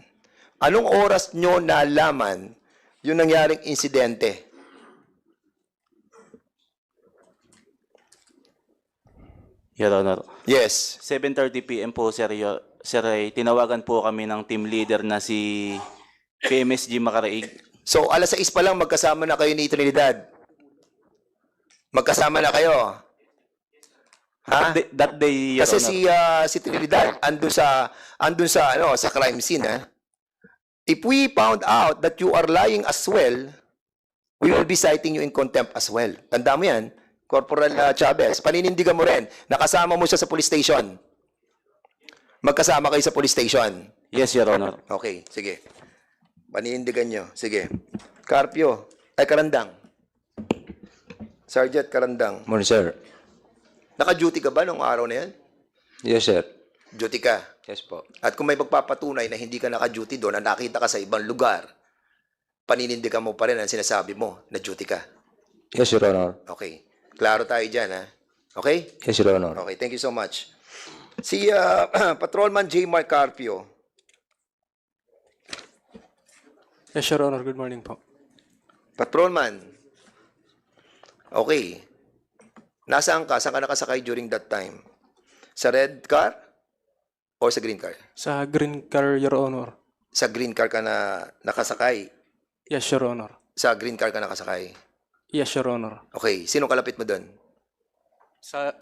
Anong oras nyo nalaman yung nangyaring insidente? Your Honor. Yes. 7:30 PM po, sir, tinawagan po kami ng team leader na si PMSG Macaraig. So, 6:00 pa lang magkasama na kayo ni Trinidad. Magkasama na kayo. Ha? That day, Your Kasi Honor. si Trinidad andun sa crime scene, ha? If we found out that you are lying as well, we will be citing you in contempt as well. Tanda mo yan, Corporal Chavez. Paninindigan mo rin. Nakasama mo siya sa police station. Magkasama kayo sa police station. Yes, Your Honor. Okay, sige. Paninindigan nyo. Sige. Karandang. Sergeant Karandang. Morning, sir. Naka-duty ka ba nung araw na yan? Yes, sir. Duty ka. Yes po. At kung may magpapatunay na hindi ka naka-duty doon, na nakita ka sa ibang lugar, paninindigan mo pa rin ang sinasabi mo na duty ka. Yes, Your Honor. Okay. Klaro tayo dyan, ha? Okay? Yes, Your Honor. Okay, thank you so much. Si Patrolman J. Mark Carpio. Yes, Your Honor. Good morning po. Patrolman. Okay. Nasaan ka? Saan ka nakasakay during that time? Sa red car? O sa green car? Sa green car, Your Honor. Sa green car ka na nakasakay? Yes, Your Honor. Sa green car ka nakasakay? Yes, Your Honor. Okay. Sino kalapit mo doon?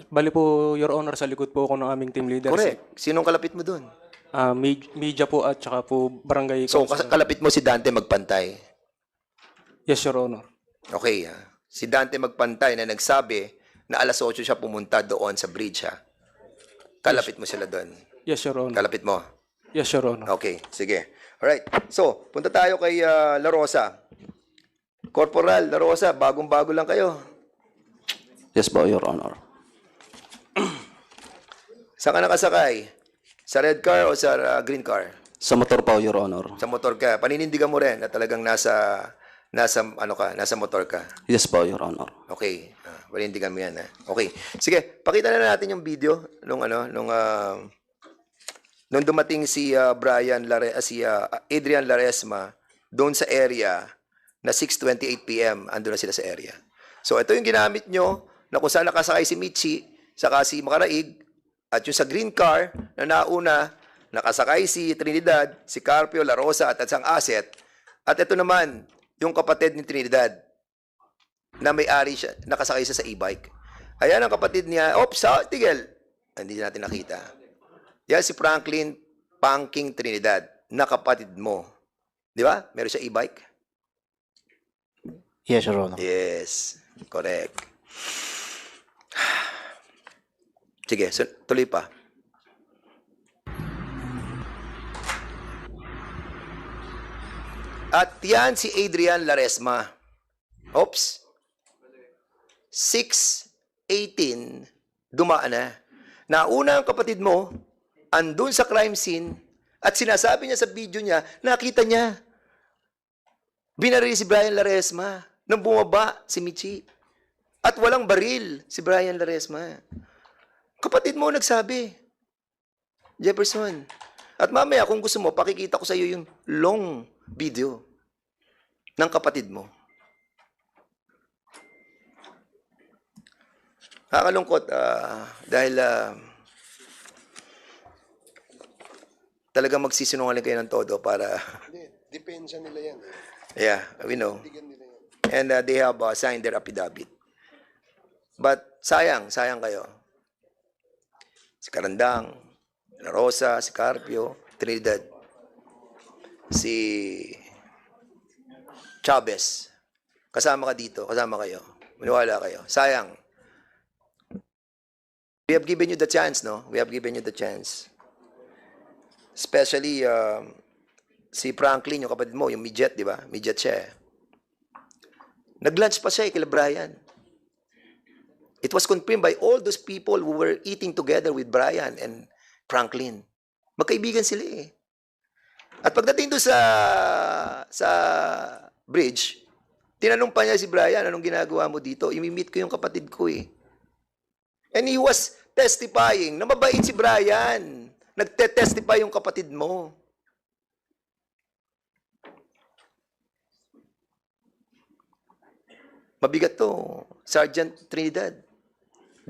Bali po, Your Honor, sa likod po ako ng aming team leader. Correct. Sinong kalapit mo doon? Media po at saka po barangay. So, councilor. kalapit mo si Dante Magpantay? Yes, Your Honor. Okay. Si Dante Magpantay na nagsabi na alas 8 siya pumunta doon sa bridge, ha? Kalapit mo sila doon? Yes, Your Honor. Kalapit mo? Yes, Your Honor. Okay, sige. Alright. So, punta tayo kay La Rosa. Corporal La Rosa, bagong-bago lang kayo. Yes po, Your Honor. Saan ka nakasakay? Sa red car o sa green car? Sa motor po, Your Honor. Sa motor ka. Paninindigan mo rin na talagang nasa motor ka. Yes po, Your Honor. Okay. Paninindigan mo yan, ha? Okay. Sige, pakita na natin yung video nung dumating si Adrian Laresma doon sa area na 6:28 p.m. Ando na sila sa area. So ito yung ginamit nyo na kung saan nakasakay si Michi, saka si Makaraig, at yung sa green car na nauna, nakasakay si Trinidad, si Carpio, La Rosa, at isang asset. At ito naman, yung kapatid ni Trinidad, na may-ari siya, nakasakay siya sa e-bike. Ayan ang kapatid niya. Oops, tigil. Hindi natin nakita. Yan si Franklin Pangking Trinidad, na kapatid mo. Di ba? Meron siya e-bike? Yes, Your Honor. Yes. Correct. Sige, tuloy pa. At yan si Adrian Laresma. Oops. 6:18, dumaan na. Nauna ang kapatid mo, andun sa crime scene, at sinasabi niya sa video niya, nakita niya. Binaril si Brian Laresma nang bumaba si Michi. At walang baril si Brian Laresma. Kapatid mo nagsabi, Jefferson. At mamaya, kung gusto mo, pakikita ko sa iyo yung long video ng kapatid mo. Nakakalungkot dahil talagang magsisinungaling kayo ng todo para... Depensa nila yan. Yeah, we know. And they have signed their affidavit. But sayang kayo. Si Karandang, La Rosa, si Carpio, Trinidad, si Chavez. Kasama ka dito, kasama kayo. Maniwala kayo. Sayang. We have given you the chance, no? We have given you the chance. Especially si Franklin, yung kapatid mo, yung midget, di ba? Midget siya eh. Nag-lunch pa siya kay Brian. It was confirmed by all those people who were eating together with Brian and Franklin. Magkaibigan sila eh. At pagdating doon sa bridge, tinanong pa niya si Brian, anong ginagawa mo dito? Imi-meet ko yung kapatid ko eh. And he was testifying na mabait si Brian. Nagte-testify yung kapatid mo. Mabigat to, Sergeant Trinidad.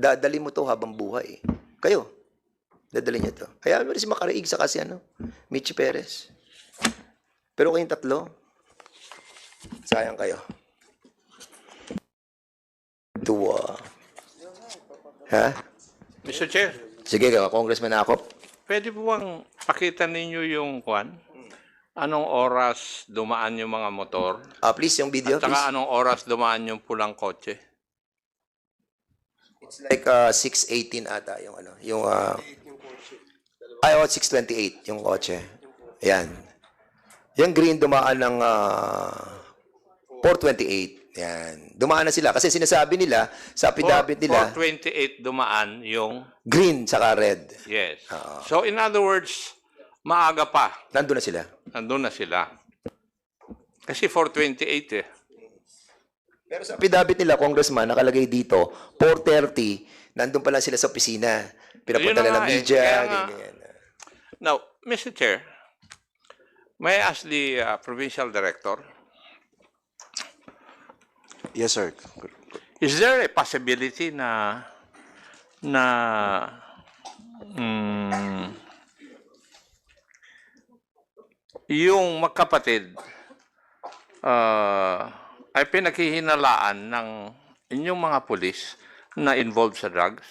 Dadali mo to habang buhay. Kayo, dadali niyo to. Hayaan mo rin si Makaraig sa kasi Michi Perez. Pero kayong tatlo, sayang kayo. Tuwa. Ha? Mr. Chair, Sige, Congressman Akop. pwede po bang pakita ninyo yung kwan? Anong oras dumaan yung mga motor? Please, yung video, At saka please. anong oras dumaan yung pulang kotse? It's like 6:18 ata yung 6:28 yung kotse. Ayan. Yung green dumaan ng 4:28. Yan. Dumaan na sila kasi sinasabi nila sa affidavit nila 4:28 dumaan yung... green saka red. Yes. So in other words, maaga pa. Nandun na sila. Nandun na sila. Kasi 4:28 eh. Pero sa affidavit nila, Congressman, nakalagay dito 4:30 Nandun pa lang sila sa opisina. Pinapunta Yun na lang ng nga eh. media. Kaya nga. ganyan. Now, Mr. Chair, may I ask the provincial director, Yes, sir. is there a possibility na yung magkapatid ay pinaghihinalaan ng inyong mga pulis na involved sa drugs?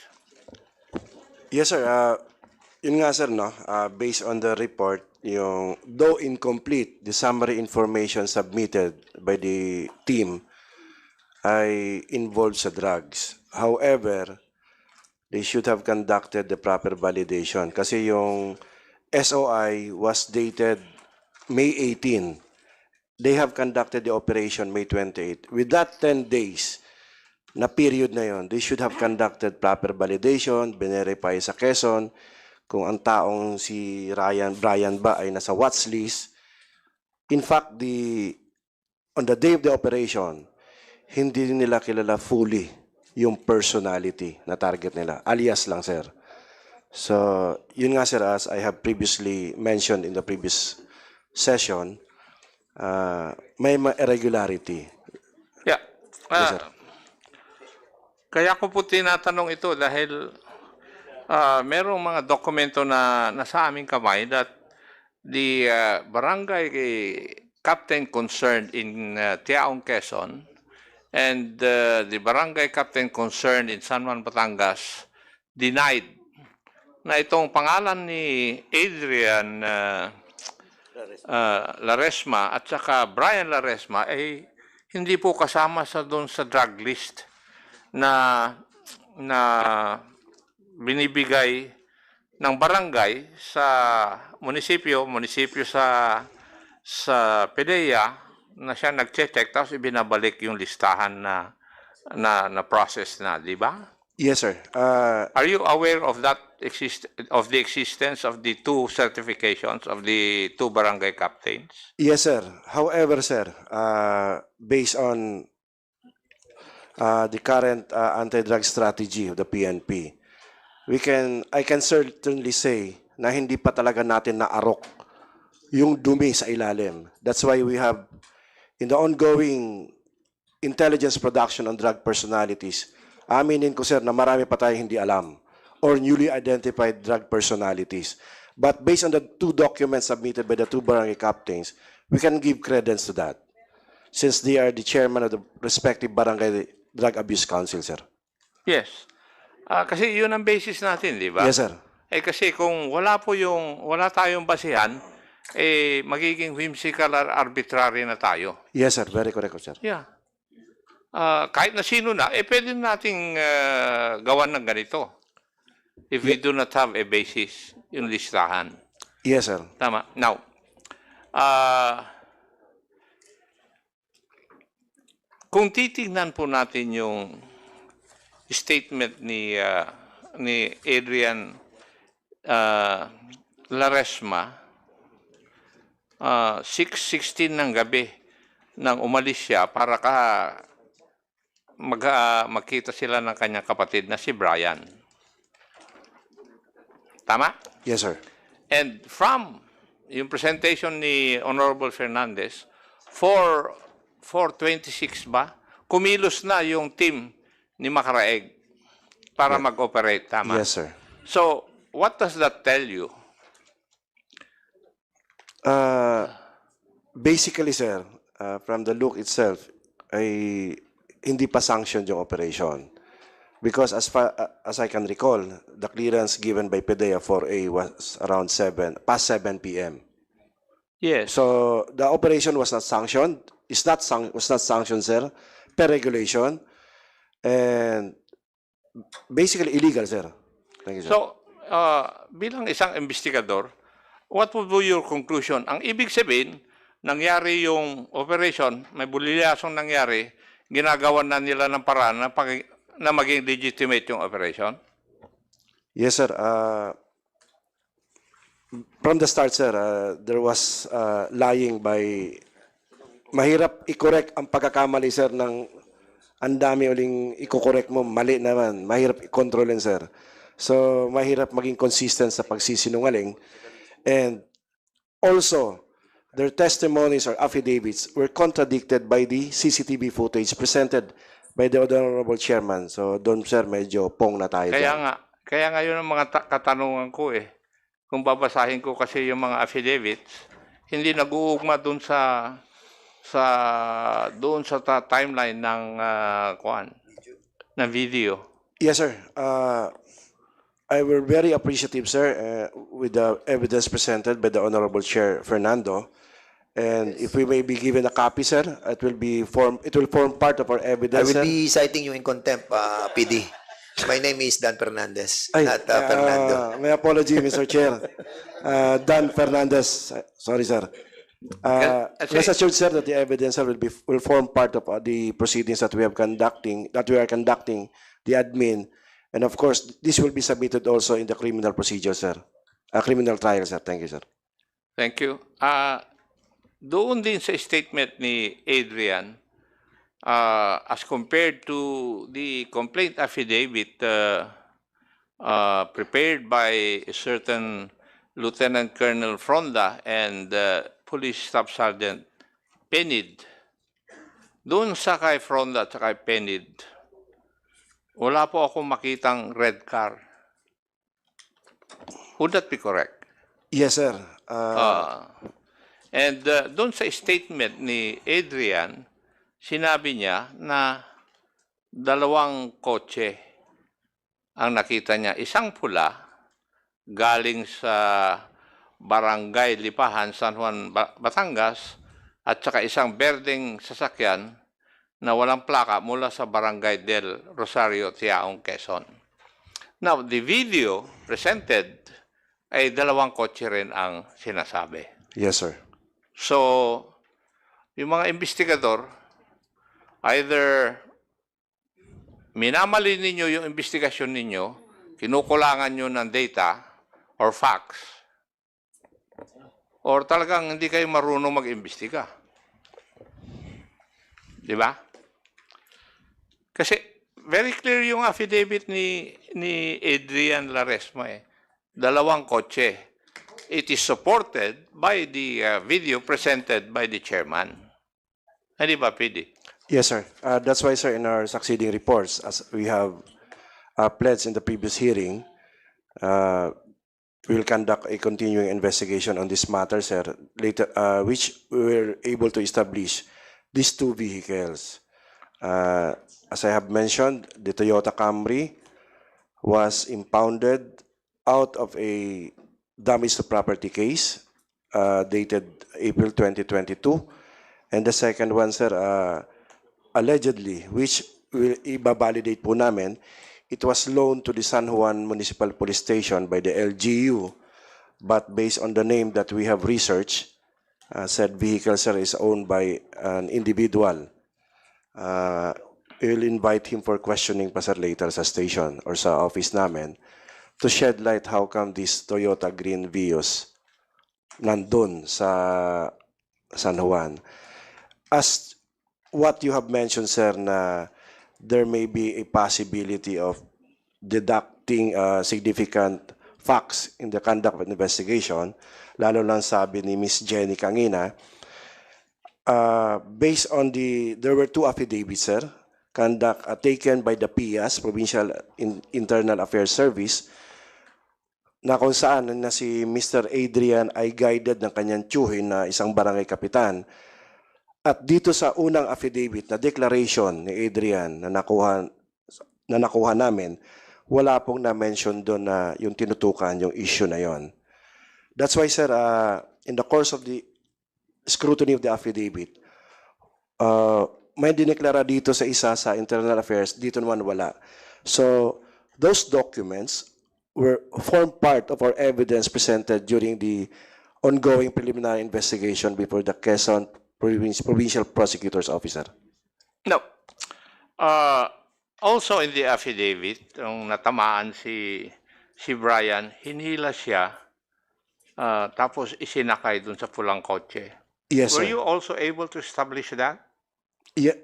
Yes, sir. Yun nga, sir, no? Based on the report, yung, though incomplete, the summary information submitted by the team ay involved sa drugs. However, they should have conducted the proper validation kasi yung SOI was dated May 18. They have conducted the operation May 28. With that 10 days na period na yon, they should have conducted proper validation, verify sa Quezon, kung ang taong si Brian ba ay nasa watch list. In fact, on the day of the operation, hindi nila kilala fully yung personality na target nila. Alias lang, sir. So, yun nga, sir, as I have previously mentioned in the previous session, may irregularity. Yeah. Yes, sir. Kaya ko po tinatanong ito dahil merong mga dokumento na nasa aming kamay that the barangay captain concerned in Tiaong, Quezon and the barangay captain concerned in San Juan, Batangas denied na itong pangalan ni Adrian Laresma at saka Brian Laresma ay hindi po kasama doon sa drug list na binibigay ng barangay sa munisipyo sa PDEA na siya nagche-check tapos ibinabalik yung listahan na process na, di ba? Yes, sir. Are you aware of that of the existence of the two certifications of the two barangay captains? Yes, sir. However, sir, based on the current anti-drug strategy of the PNP, I can certainly say na hindi pa talaga natin naarok yung dumi sa ilalim. That's why we have, in the ongoing intelligence production on drug personalities, aminin ko, sir, na marami pa tayong hindi alam or newly identified drug personalities. But based on the two documents submitted by the two barangay captains, we can give credence to that since they are the chairman of the respective barangay drug abuse council, sir. Yes. Kasi yun ang basis natin, di ba? Yes, sir. Kasi kung wala tayong basihan, magiging whimsical or arbitrary na tayo. Yes, sir. Very correct, sir. Yeah. Kahit na sino na, pwede nating gawan ng ganito. If we do not have a basis, yung listahan. Yes, sir. Tama. Now, kung titingnan po natin yung statement ni Adrian Laresma, 6:16 ng gabi nang umalis siya para magkita sila ng kanyang kapatid na si Brian. Tama? Yes, sir. And from yung presentation ni Honorable Fernandez, 4:26 ba, kumilos na yung team ni Macaraeg para mag-operate. Tama? Yes, sir. So, what does that tell you? Basically, sir, from the look itself, ay hindi pa sanctioned yung operation. Because as I can recall, the clearance given by PDEA 4A was around past 7 p.m. Yes. So the operation was not sanctioned. Was not sanctioned, sir, per regulation, and basically illegal, sir. Thank you, sir. So, bilang isang investigador, what would be your conclusion? Ang ibig sabihin, nangyari yung operation, may bulilyasong nangyari, ginagawa na nila ng paraan na maging legitimate yung operation? Yes, sir. From the start, sir, there was lying by... Mahirap i-correct ang pagkakamali, sir, ng ang dami uling i-correct mo, mali naman, mahirap i-control yan, sir. So, mahirap maging consistent sa pagsisinungaling. And also, their testimonies or affidavits were contradicted by the CCTV footage presented by the Honorable Chairman. So, doon, sir, medyo pong na tayo. Kaya nga yun ang mga katanungan ko eh. Kung babasahin ko kasi yung mga affidavits, hindi nag-uugma doon sa timeline ng ng video. Yes, sir. I were very appreciative, sir, with the evidence presented by the Honorable Chair Fernando. And if we may be given a copy, sir, it will form part of our I evidence, will sir. be citing you in contempt, PD. My name is Dan Fernandez, not Fernando. My apology, Mr. Chair. Dan Fernandez. Sorry, sir. Rest assured, sir, that the evidence, sir, will form part of the proceedings that we are conducting, the admin. And of course, this will be submitted also in the criminal procedure, sir. Criminal trial, sir. Thank you, sir. Thank you. Doon din sa statement ni Adrian, as compared to the complaint affidavit prepared by a certain Lieutenant Colonel Fronda and Police Staff Sergeant Penid, doon sa kay Fronda at kay Penid, wala po akong makitang red car. Would that be correct? Yes, sir. And doon sa statement ni Adrian, sinabi niya na 2 kotse ang nakita niya. Isang pula galing sa Barangay Lipahan, San Juan, Batangas, at saka isang berdeng sasakyan na walang plaka mula sa Barangay del Rosario, Tiaong, Quezon. Now, the video presented ay 2 kotse rin ang sinasabi. Yes, sir. So, yung mga investigador, either minamali ninyo yung investigasyon ninyo, kinukulangan nyo ng data or facts, or talagang hindi kayo marunong mag-imbestiga. Di ba? Kasi very clear yung affidavit ni Adrian Laresma eh. 2 kotse. It is supported by the video presented by the chairman. Hindi ba, PD? Yes, sir. That's why, sir, in our succeeding reports, as we have pledged in the previous hearing, we will conduct a continuing investigation on this matter, sir, later, which we were able to establish these 2 vehicles. As I have mentioned, the Toyota Camry was impounded out of a damage to property case dated April 2022. And the second one, sir, allegedly, which will i-validate po namin, it was loaned to the San Juan Municipal Police Station by the LGU, but based on the name that we have researched, said vehicle, sir, is owned by an individual. We will invite him for questioning pa, sir, later sa station or sa office namin to shed light how come this Toyota Green Vios nandun sa San Juan. As what you have mentioned, sir, na there may be a possibility of deducting significant facts in the conduct of investigation, lalo lang sabi ni Miss Jenny Kangina, based on there were 2 affidavits, sir, taken by the PIAS, Provincial Internal Affairs Service, na kung saan na si Mr. Adrian ay guided ng kanyang tiyuhin na isang barangay kapitan. At dito sa unang affidavit na declaration ni Adrian na nakuha namin, wala pong na-mention doon na yung tinutukan, yung issue na yon. That's why, sir, in the course of the scrutiny of the affidavit, may dineklara dito sa isa sa internal affairs, dito naman wala. So, those documents form part of our evidence presented during the ongoing preliminary investigation before the Quezon Provincial Prosecutor's Officer. No. Also in the affidavit, nung natamaan si Brian, hinila siya, tapos isinakay dun sa pulang kotse. Yes, Were sir. you also able to establish that? Yeah,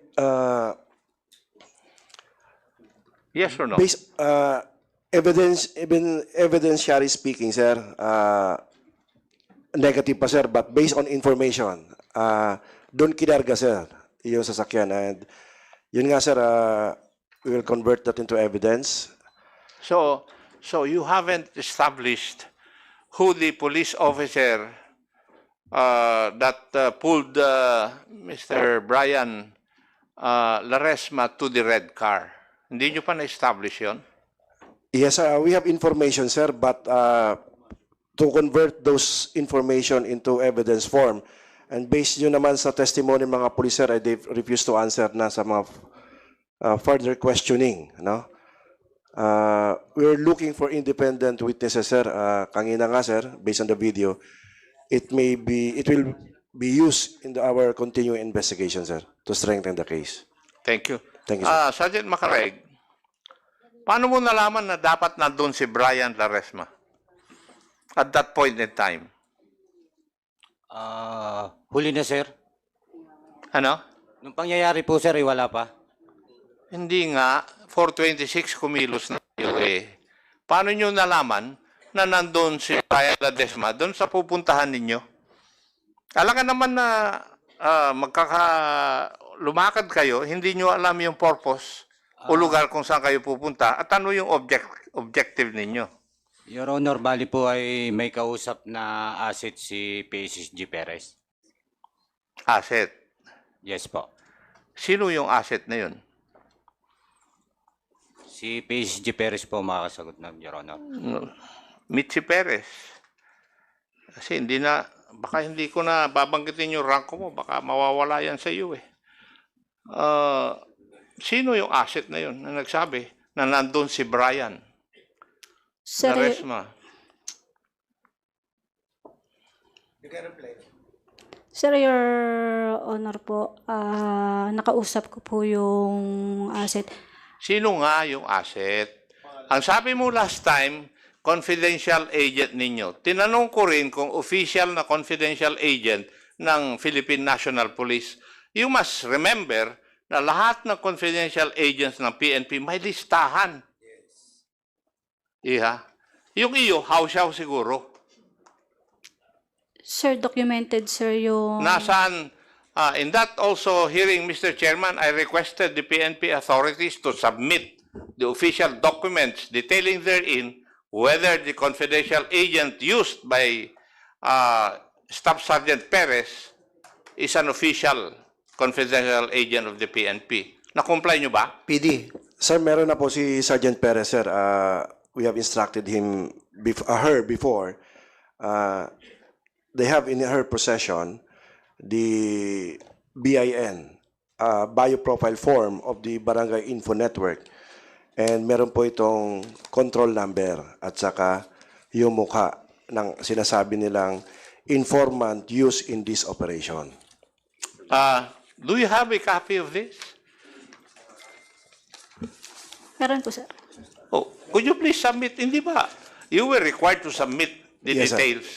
Yes or no? Based, evidentiary speaking, sir, negative pa, sir, but based on information, doon kinarga, sir, yung sasakyan. And yun nga, sir, we will convert that into evidence. So you haven't established who the police officer that pulled Mr. Brian Laresma to the red car. Hindi nyo pa na-establish yun? Yes, we have information, sir, but to convert those information into evidence form, and based yun naman sa testimony ng mga police, sir, they refuse to answer na sa mga further questioning, no? We're looking for independent witnesses, sir. Kanina nga, sir, based on the video, it will be used in our continuing investigation, sir, to strengthen the case. Thank you. Thank you, sir. Sergeant Macareg, paano mo nalaman na dapat nandun si Brian Laresma at that point in time? Huli na, sir. Ano? Nung pangyayari po, sir, wala pa. Hindi nga, 426 kumilos na kayo eh. Paano nyo nalaman na nandun si Brian Laresma doon sa pupuntahan ninyo? Alam ka naman na lumakad kayo, hindi nyo alam yung purpose o lugar kung saan kayo pupunta at ano yung objective ninyo. Your Honor, bali po ay may kausap na asset si PSG Perez. Asset. Yes po. Sino yung asset na yun? Si PSG Perez po makakasagot na, Your Honor. Mitzi Perez. Kasi baka hindi ko na babanggitin yung rank mo, baka mawawala yan sa iyo eh. Sino yung asset na yun na nagsabi na nandun si Brian Laresma? Sir, Your Honor po, nakausap ko po yung asset. Sino nga yung asset? Ang sabi mo last time, confidential agent ninyo. Tinanong ko rin kung official na confidential agent ng Philippine National Police. You must remember na lahat ng confidential agents ng PNP may listahan. Iha. Yung iyo, hausyaw siguro. Sir, documented, sir, yung... Nasaan? In that also hearing, Mr. Chairman, I requested the PNP authorities to submit the official documents detailing therein whether the confidential agent used by Staff Sergeant Perez is an official confidential agent of the PNP. Na-comply nyo ba? PD. Sir, meron na po si Sergeant Perez, sir. We have instructed her before. They have in her possession the BIN, bioprofile form of the Barangay Info Network. And meron po itong control number at saka yung mukha ng sinasabi nilang informant used in this operation. Do you have a copy of this? Meron po, sir. Oh, could you please submit? Hindi ba? You were required to submit the Yes, sir. details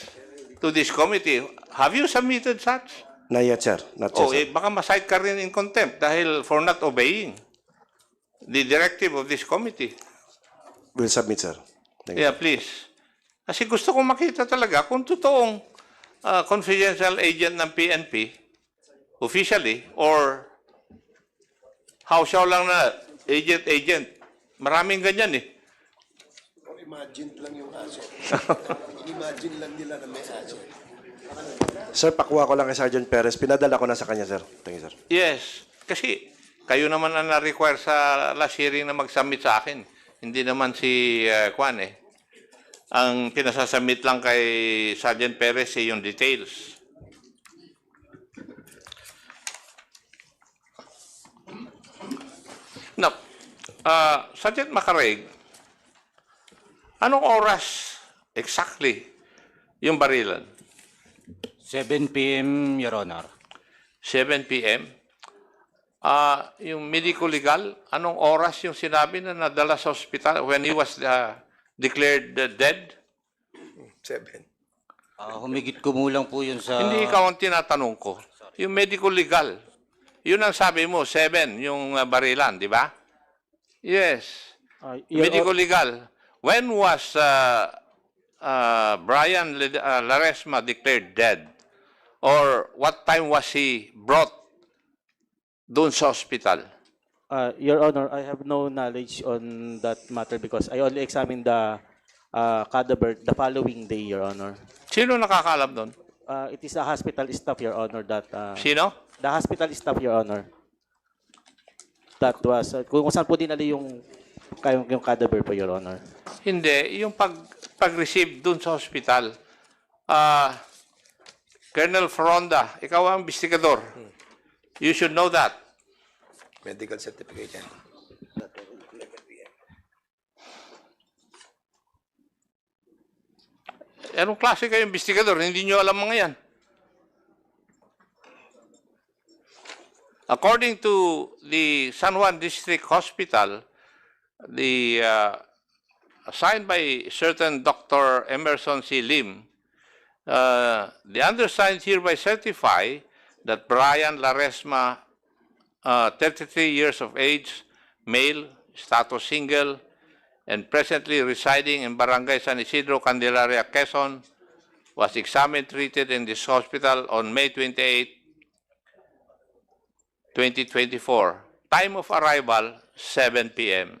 to this committee. Have you submitted such? Not yet, sir. Not yet, Oh, sir. baka ma-cite ka rin in contempt dahil for not obeying the directive of this committee. We'll submit, sir. Thank you. Yeah, please. Kasi gusto kong makita talaga kung totoong confidential agent ng PNP, officially, or hausyaw lang na agent. Maraming ganyan eh. Or imagine lang yung asset. Imagine lang nila na may asset. Sir, pakuha ko lang kay Sergeant Perez. Pinadala ko na sa kanya, sir. Thank you, sir. Yes. Kasi kayo naman ang na-require sa last hearing na mag-submit sa akin. Hindi naman si Kwan eh. Ang pinasasubmit lang kay Sergeant Perez eh yung details. Now, Sergeant Macareg, anong oras exactly yung barilan? 7 p.m., Your Honor. 7 p.m. Yung medico-legal, anong oras yung sinabi na nadala sa ospital when he was declared dead? 7. Humigit kumulang po yun sa... Hindi ikaw ang tinatanong ko. Yung medico-legal, yun ang sabi mo, 7 yung barilan, di ba? Yes. Medico-legal. When was Brian Laresma declared dead? Or what time was he brought doon sa hospital? Your Honor, I have no knowledge on that matter because I only examined the cadaver the following day, Your Honor. Sino nakakaalam doon? It is the hospital staff, Your Honor, that... Sino? The hospital staff, Your Honor. That was... kung saan po dinali yung cadaver po, Your Honor. Hindi, yung pag-receive doon sa hospital. Colonel Fronda, ikaw ang investigador. You should know that. Medical certificate yan. Anong klase kayo investigador? Hindi nyo alam mga yan. According to the San Juan District Hospital, the assigned by certain Dr. Emerson C. Lim, the undersigned hereby certify that Brian Laresma, 33 years of age, male, status single, and presently residing in Barangay San Isidro, Candelaria, Quezon, was examined, treated in this hospital on May 28, 2024. Time of arrival, 7 p.m.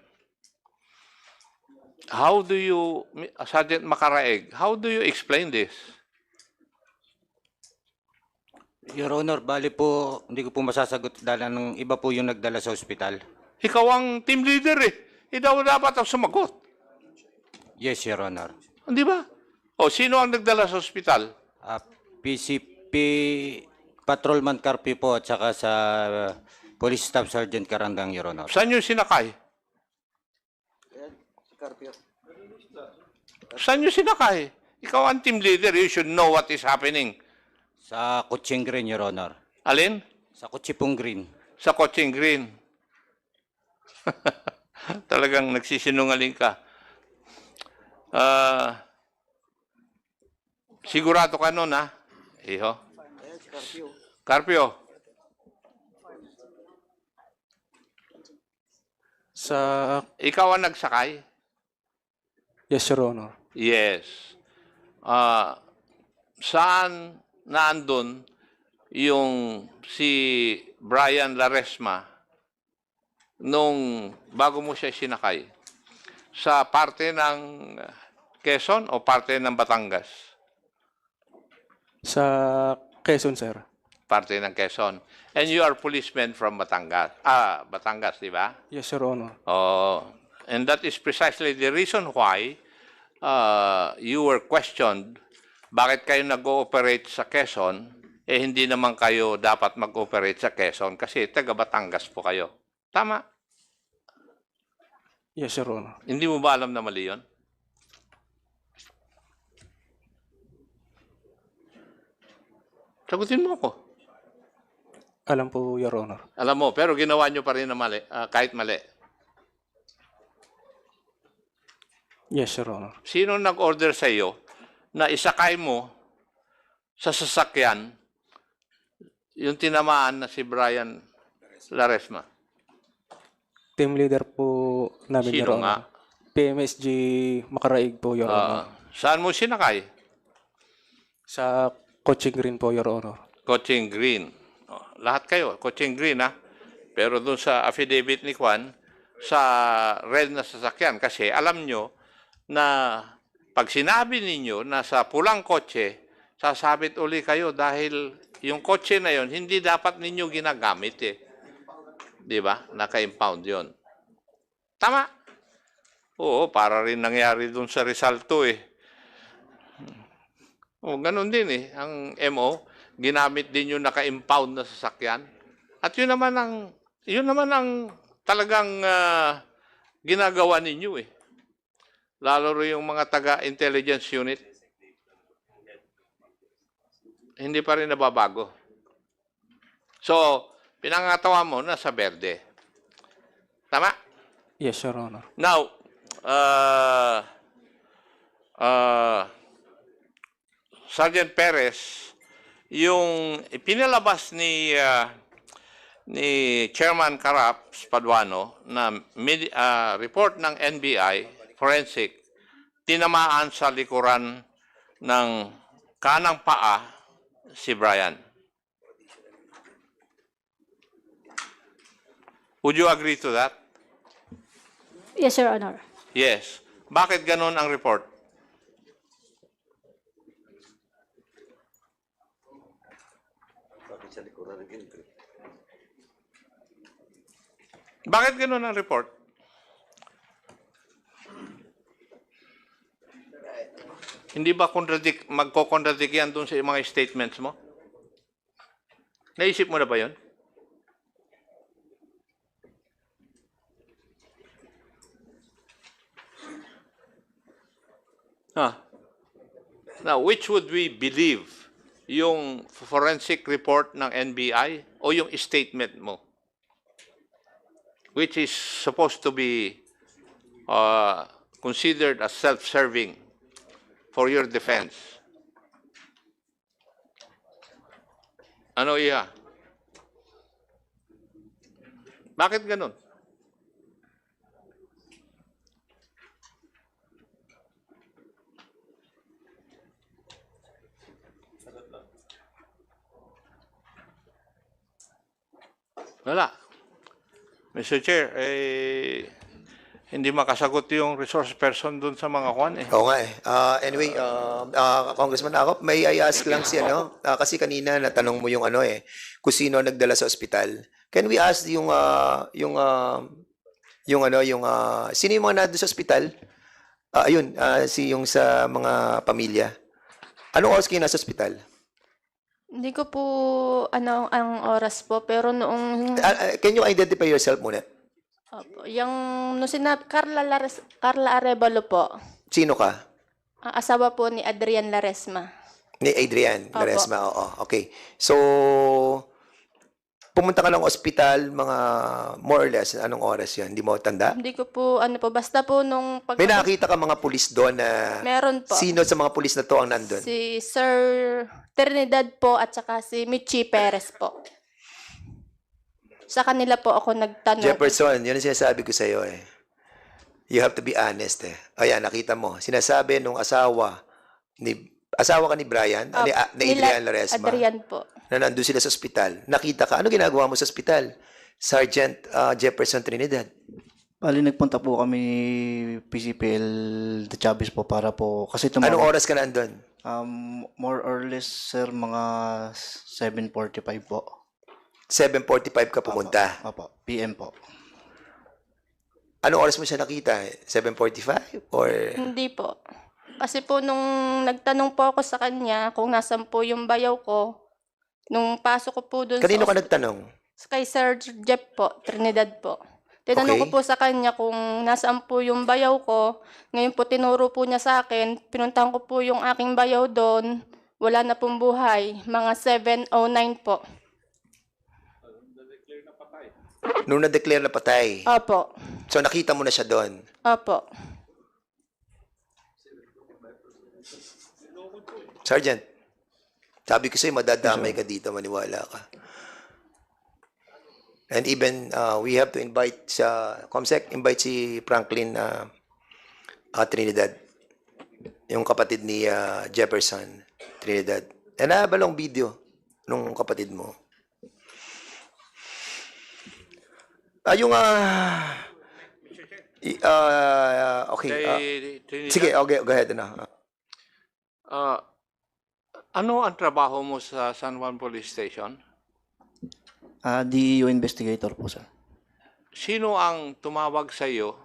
How do you, Sergeant Macaraeg, how do you explain this? Your Honor, bali po, hindi ko po masasagot dahil ng iba po yung nagdala sa ospital. Ikaw ang team leader eh. Ikaw dapat ang sumagot. Yes, Your Honor. Di ba? O, sino ang nagdala sa ospital? PCP Patrolman Carpio po at saka sa Police Staff Sergeant Karandang, Your Honor. Saan yung sinakay? Saan yung sinakay? Ikaw ang team leader. You should know what is happening. Sa Kutsing Green, Your Honor. Alin? Sa Kutsipong Green. Sa Kutsing Green. Talagang nagsisinungaling ka. Sigurado ka nun, ha? Iho? Carpio. Ikaw ang nagsakay? Yes, Your Honor. Yes. Saan naandun yung si Brian Laresma nung bago mo siya sinakay? Sa parte ng Quezon o parte ng Batangas? Sa Quezon, sir. Parte ng Quezon. And you are policemen from Batangas. Batangas, di ba? Yes, Your Honor. Oh, and that is precisely the reason why you were questioned. Bakit kayo nag-ooperate sa Quezon, hindi naman kayo dapat mag-ooperate sa Quezon kasi taga Batangas po kayo. Tama? Yes, Your Honor. Hindi mo ba alam na mali yun? Sagutin mo ako. Alam po, Your Honor. Alam mo, pero ginawa nyo pa rin na mali, kahit mali. Yes, Your Honor. Sino nag-order sa iyo na isakay mo sa sasakyan yung tinamaan na si Brian Laresma? Team leader po namin, Sino Your Honor. nga? PMSG Macaraig po, Your Honor. Saan mo sinakay? Sa Coaching Green po, Your Honor. Coaching Green. Lahat kayo, Coaching Green, ha? Pero doon sa affidavit ni Juan, sa red na sasakyan, kasi alam nyo na pag sinabi ninyo na sa pulang kotse, sasabit uli kayo dahil yung kotse na yon hindi dapat ninyo ginagamit eh. Di ba? Naka-impound yon. Tama? Oo, para rin nangyari doon sa Rizal 2 eh. O, ganun din eh. Ang MO, ginamit din yung naka-impound na sasakyan. At yun naman ang talagang ginagawa ninyo eh. Lalo rin yung mga taga-intelligence unit. Hindi pa rin nababago. So, pinangatawa mo na sa berde. Tama? Yes, Your Honor. Now, Sergeant Perez, yung pinalabas ni Chairman Caraps Paduano na report ng NBI, forensic, tinamaan sa likuran ng kanang paa si Brian. Would you agree to that? Yes, Your Honor. Yes. Bakit ganun ang report? Bakit ganun ang report? Hindi ba magko-contradict yan dun sa mga statements mo? Naisip mo na ba yun? Now, which would we believe? Yung forensic report ng NBI o yung statement mo? Which is supposed to be considered as self-serving for your defense. Ano iya? Bakit ganun? Wala. Mr. Chair, hindi makasagot yung resource person dun sa mga kwan eh. Oo nga eh. Anyway, Congressman Akop, may I ask lang si kasi kanina natanong mo yung kung sino nagdala sa ospital. Can we ask sino yung mga nandun sa ospital? Yung sa mga pamilya. Anong oras kayo nasa ospital? Hindi ko po ang oras po, pero noong Can you identify yourself muna? Opo, yung nung sinabi Carla Arevalo po. Sino ka? Asawa po ni Adrian Laresma. Ni Adrian Opo. Laresma, oo. Okay. So, pumunta ka ng ospital mga more or less, anong oras yun? Hindi mo tanda? Hindi ko po basta po nung May nakakita ka mga pulis doon na Meron po. sino sa mga pulis na to ang nandun? Si Sir Trinidad po at saka si Michi Perez po. Sa kanila po ako nagtanong. Jefferson, yun ang sinasabi ko sa'yo eh. You have to be honest eh. Ayan, nakita mo. Sinasabi nung asawa ka ni Brian, ni Adrian Laresma, Adrian po. na nandun sila sa ospital. Nakita ka. Ano ginagawa mo sa ospital? Sergeant Jefferson Trinidad. Bali, nagpunta po kami PCPL de Chavez po para po, kasi Anong oras ka nandun? more or less, sir, mga 7:45 po. 7:45 ka pumunta. Opo, PM po. Anong oras mo siya nakita? 7:45? Or Hindi po. Kasi po nung nagtanong po ako sa kanya kung nasan po yung bayaw ko, nung pasok ko po doon kanino ka nagtanong? kay Sir Jeff po, Trinidad po. Tinanong ko Okay. po sa kanya kung nasaan po yung bayaw ko. Ngayon po tinuro po niya sa akin. Pinuntahan ko po yung aking bayaw doon. Wala na pong buhay. Mga 7:09 po. Nung na-declare na patay. Opo. So nakita mo na siya doon. Opo. Sergeant, sabi ko sa'yo, madadamay ka dito, maniwala ka. And even, we have to invite Comsec, invite si Franklin Trinidad, yung kapatid ni Jefferson Trinidad. E nabalong video nung kapatid mo. Okay. Sige, okay, go ahead. Ano ang trabaho mo sa San Juan Police Station? DEO investigator po, sir. Sino ang tumawag sa iyo?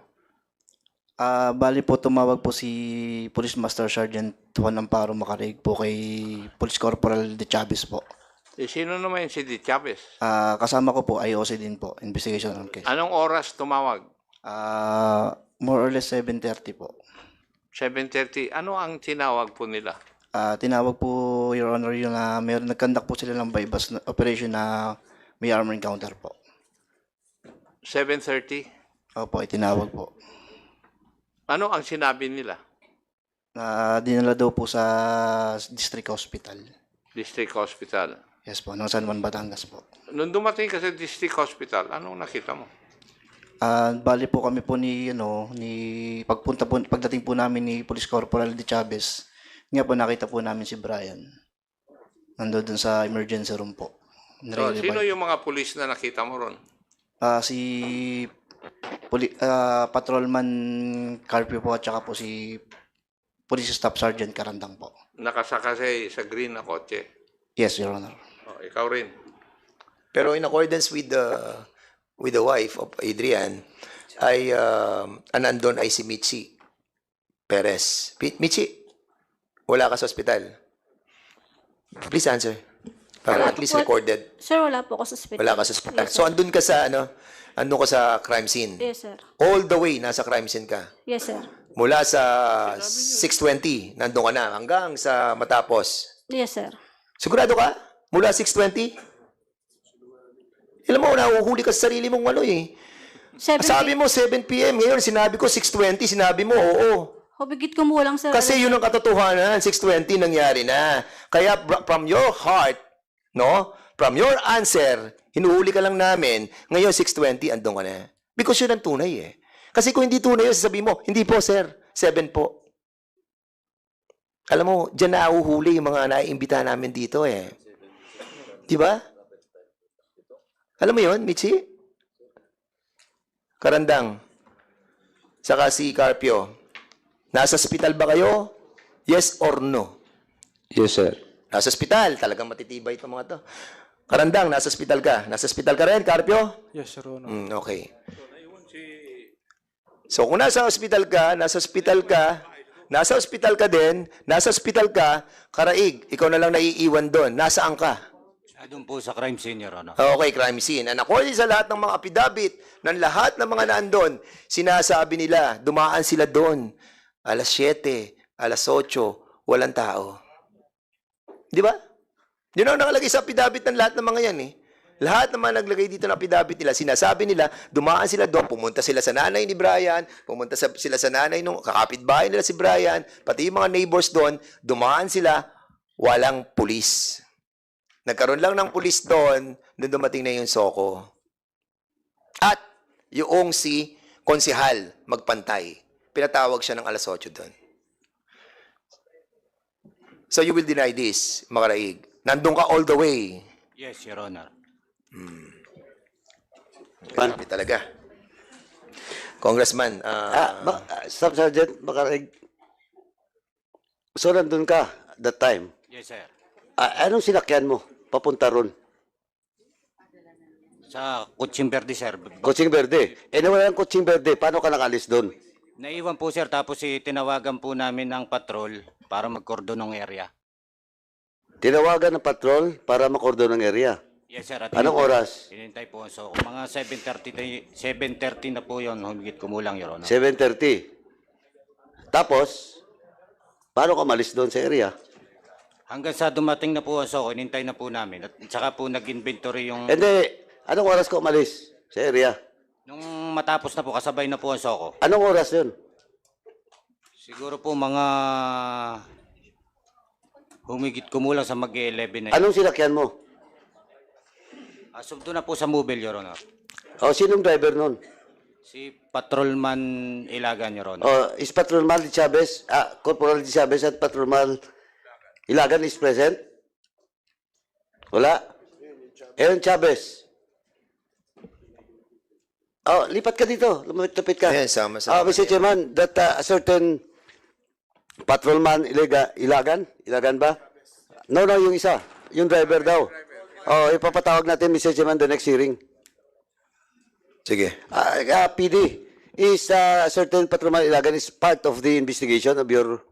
Bali po, tumawag po si Police Master Sergeant Juan Amparo Macarig po kay Police Corporal de Chavez po. Sino naman si Di Chavez? Kasama ko po, IOC din po, investigation on case. Anong oras tumawag? More or less 7:30 po. 7:30. Ano ang tinawag po nila? Tinawag po, Your Honor, yung nag-conduct po sila ng bypass operation na may armor encounter po. 7:30? Opo, itinawag po. Ano ang sinabi nila? Dinala daw po sa district hospital. District Hospital. Yes po, ng San Juan, Batangas po. Nung dumating ka sa district hospital, anong nakita mo? Bali po kami po pagdating po namin ni Police Corporal De Chavez, nga po nakita po namin si Brian. Nandoon sa emergency room po. So, sino yung mga pulis na nakita mo ron? Si Patrolman Carpio po at saka po si Police Staff Sergeant Karandang po. Nakasakasay sa green na kotse. Yes, Your Honor. Oh, ikaw rin. Pero in accordance with the wife of Adrian, ay nandun ay si Michi Perez. Michi, wala ka sa ospital. Please answer. Para at least recorded. Sir, wala po ako sa hospital. Wala ka sa ospital. Yes, sir. So andun ka sa andun ka sa crime scene. Yes, sir. All the way nasa crime scene ka. Yes, sir. Mula sa 6:20 nandun ka na hanggang sa matapos. Yes, sir. Sigurado ka? Mula 6:20? Alam mo, nahuhuli ka sa sarili mong Sabi mo 7 p.m. Ngayon, sinabi ko 6:20. Sinabi mo, oo. Hubigit kumulang, sir. Kasi yun ang katotohanan. 6:20 nangyari na. Kaya from your heart, no? From your answer, hinuhuli ka lang namin. Ngayon, 6:20, andun ka na. Because yun ang tunay eh. Kasi kung hindi tunay yun, sasabihin mo, hindi po, sir. 7 po. Alam mo, dyan nahuhuli yung mga naiimbita namin dito eh. Di ba? Alam mo yun, Michi? Karandang. Saka si Carpio. Nasa ospital ba kayo? Yes or no? Yes, sir. Nasa ospital. Talagang matitibay itong mga to. Karandang, nasa ospital ka. Nasa ospital ka rin, Carpio? Yes, Your Honor. Okay. So kung nasa ospital ka, nasa ospital ka din, nasa ospital ka, Karaig, ikaw na lang naiiwan doon. Nasaan ka? Doon po sa crime scene, Your Honor. Okay, crime scene. And according sa lahat ng mga apidabit, ng lahat ng mga naandun, sinasabi nila, dumaan sila doon. Alas 7, alas 8, walang tao. Di ba? Yun ang nakalagay sa apidabit ng lahat ng mga yan eh. Lahat ng mga naglagay dito ng apidabit nila, sinasabi nila, dumaan sila doon, pumunta sila sa nanay ni Brian, sila sa nanay nung kakapitbahay nila si Brian, pati yung mga neighbors doon, dumaan sila, walang pulis. Nagkaroon lang ng pulis doon, nung dumating na yung Soko. At yung si konsihal magpantay. Pinatawag siya ng alas 8 doon. So you will deny this, Makaraig. Nandun ka all the way. Yes, Your Honor. Grabe talaga. Congressman, Staff Sergeant Makaraig. So, nandun ka that time. Yes, sir. Anong sinakyan mo papunta ron? Sa Kutsing Verde, sir. Kutsing Verde. Nawala ng Kutsing Verde. Paano ka nakalis doon? Naiwan po, sir. Tapos tinawagan po namin ng patrol para mag-cordon ng area. Tinawagan ng patrol para makordon ng area. Yes, sir. At Anong oras? Hinintay po. So, mga 7:30 na po yun. Humigit kumulang, Your Honor. 7:30. Tapos, paano ka malis doon sa area? Hanggang sa dumating na po ang Soko, hinintay na po namin. At saka po nag-inventory yung... Hindi. Anong oras ka umalis sa area? Nung matapos na po, kasabay na po ang Soko. Anong oras yun? Siguro po mga... humigit kumulang sa mag-11 na yun. Anong sinakyan mo? Doon na po sa mobile, Your Honor. O, sinong driver nun? Si Patrolman Ilagan, Your Honor. O, is Patrolman de Chavez, Corporal de Chavez at Patrolman Ilagan is present? Wala? Aaron Chavez. Oh, lipat ka dito. Lumapit ka. Ayan, sama-sama. Mr. Chairman, that a certain Patrolman Ilagan ba? No, yung isa. Yung driver daw. Oh, ipapatawag natin, Mr. Chairman, the next hearing. sige. PD, is a certain Patrolman Ilagan is part of the investigation of your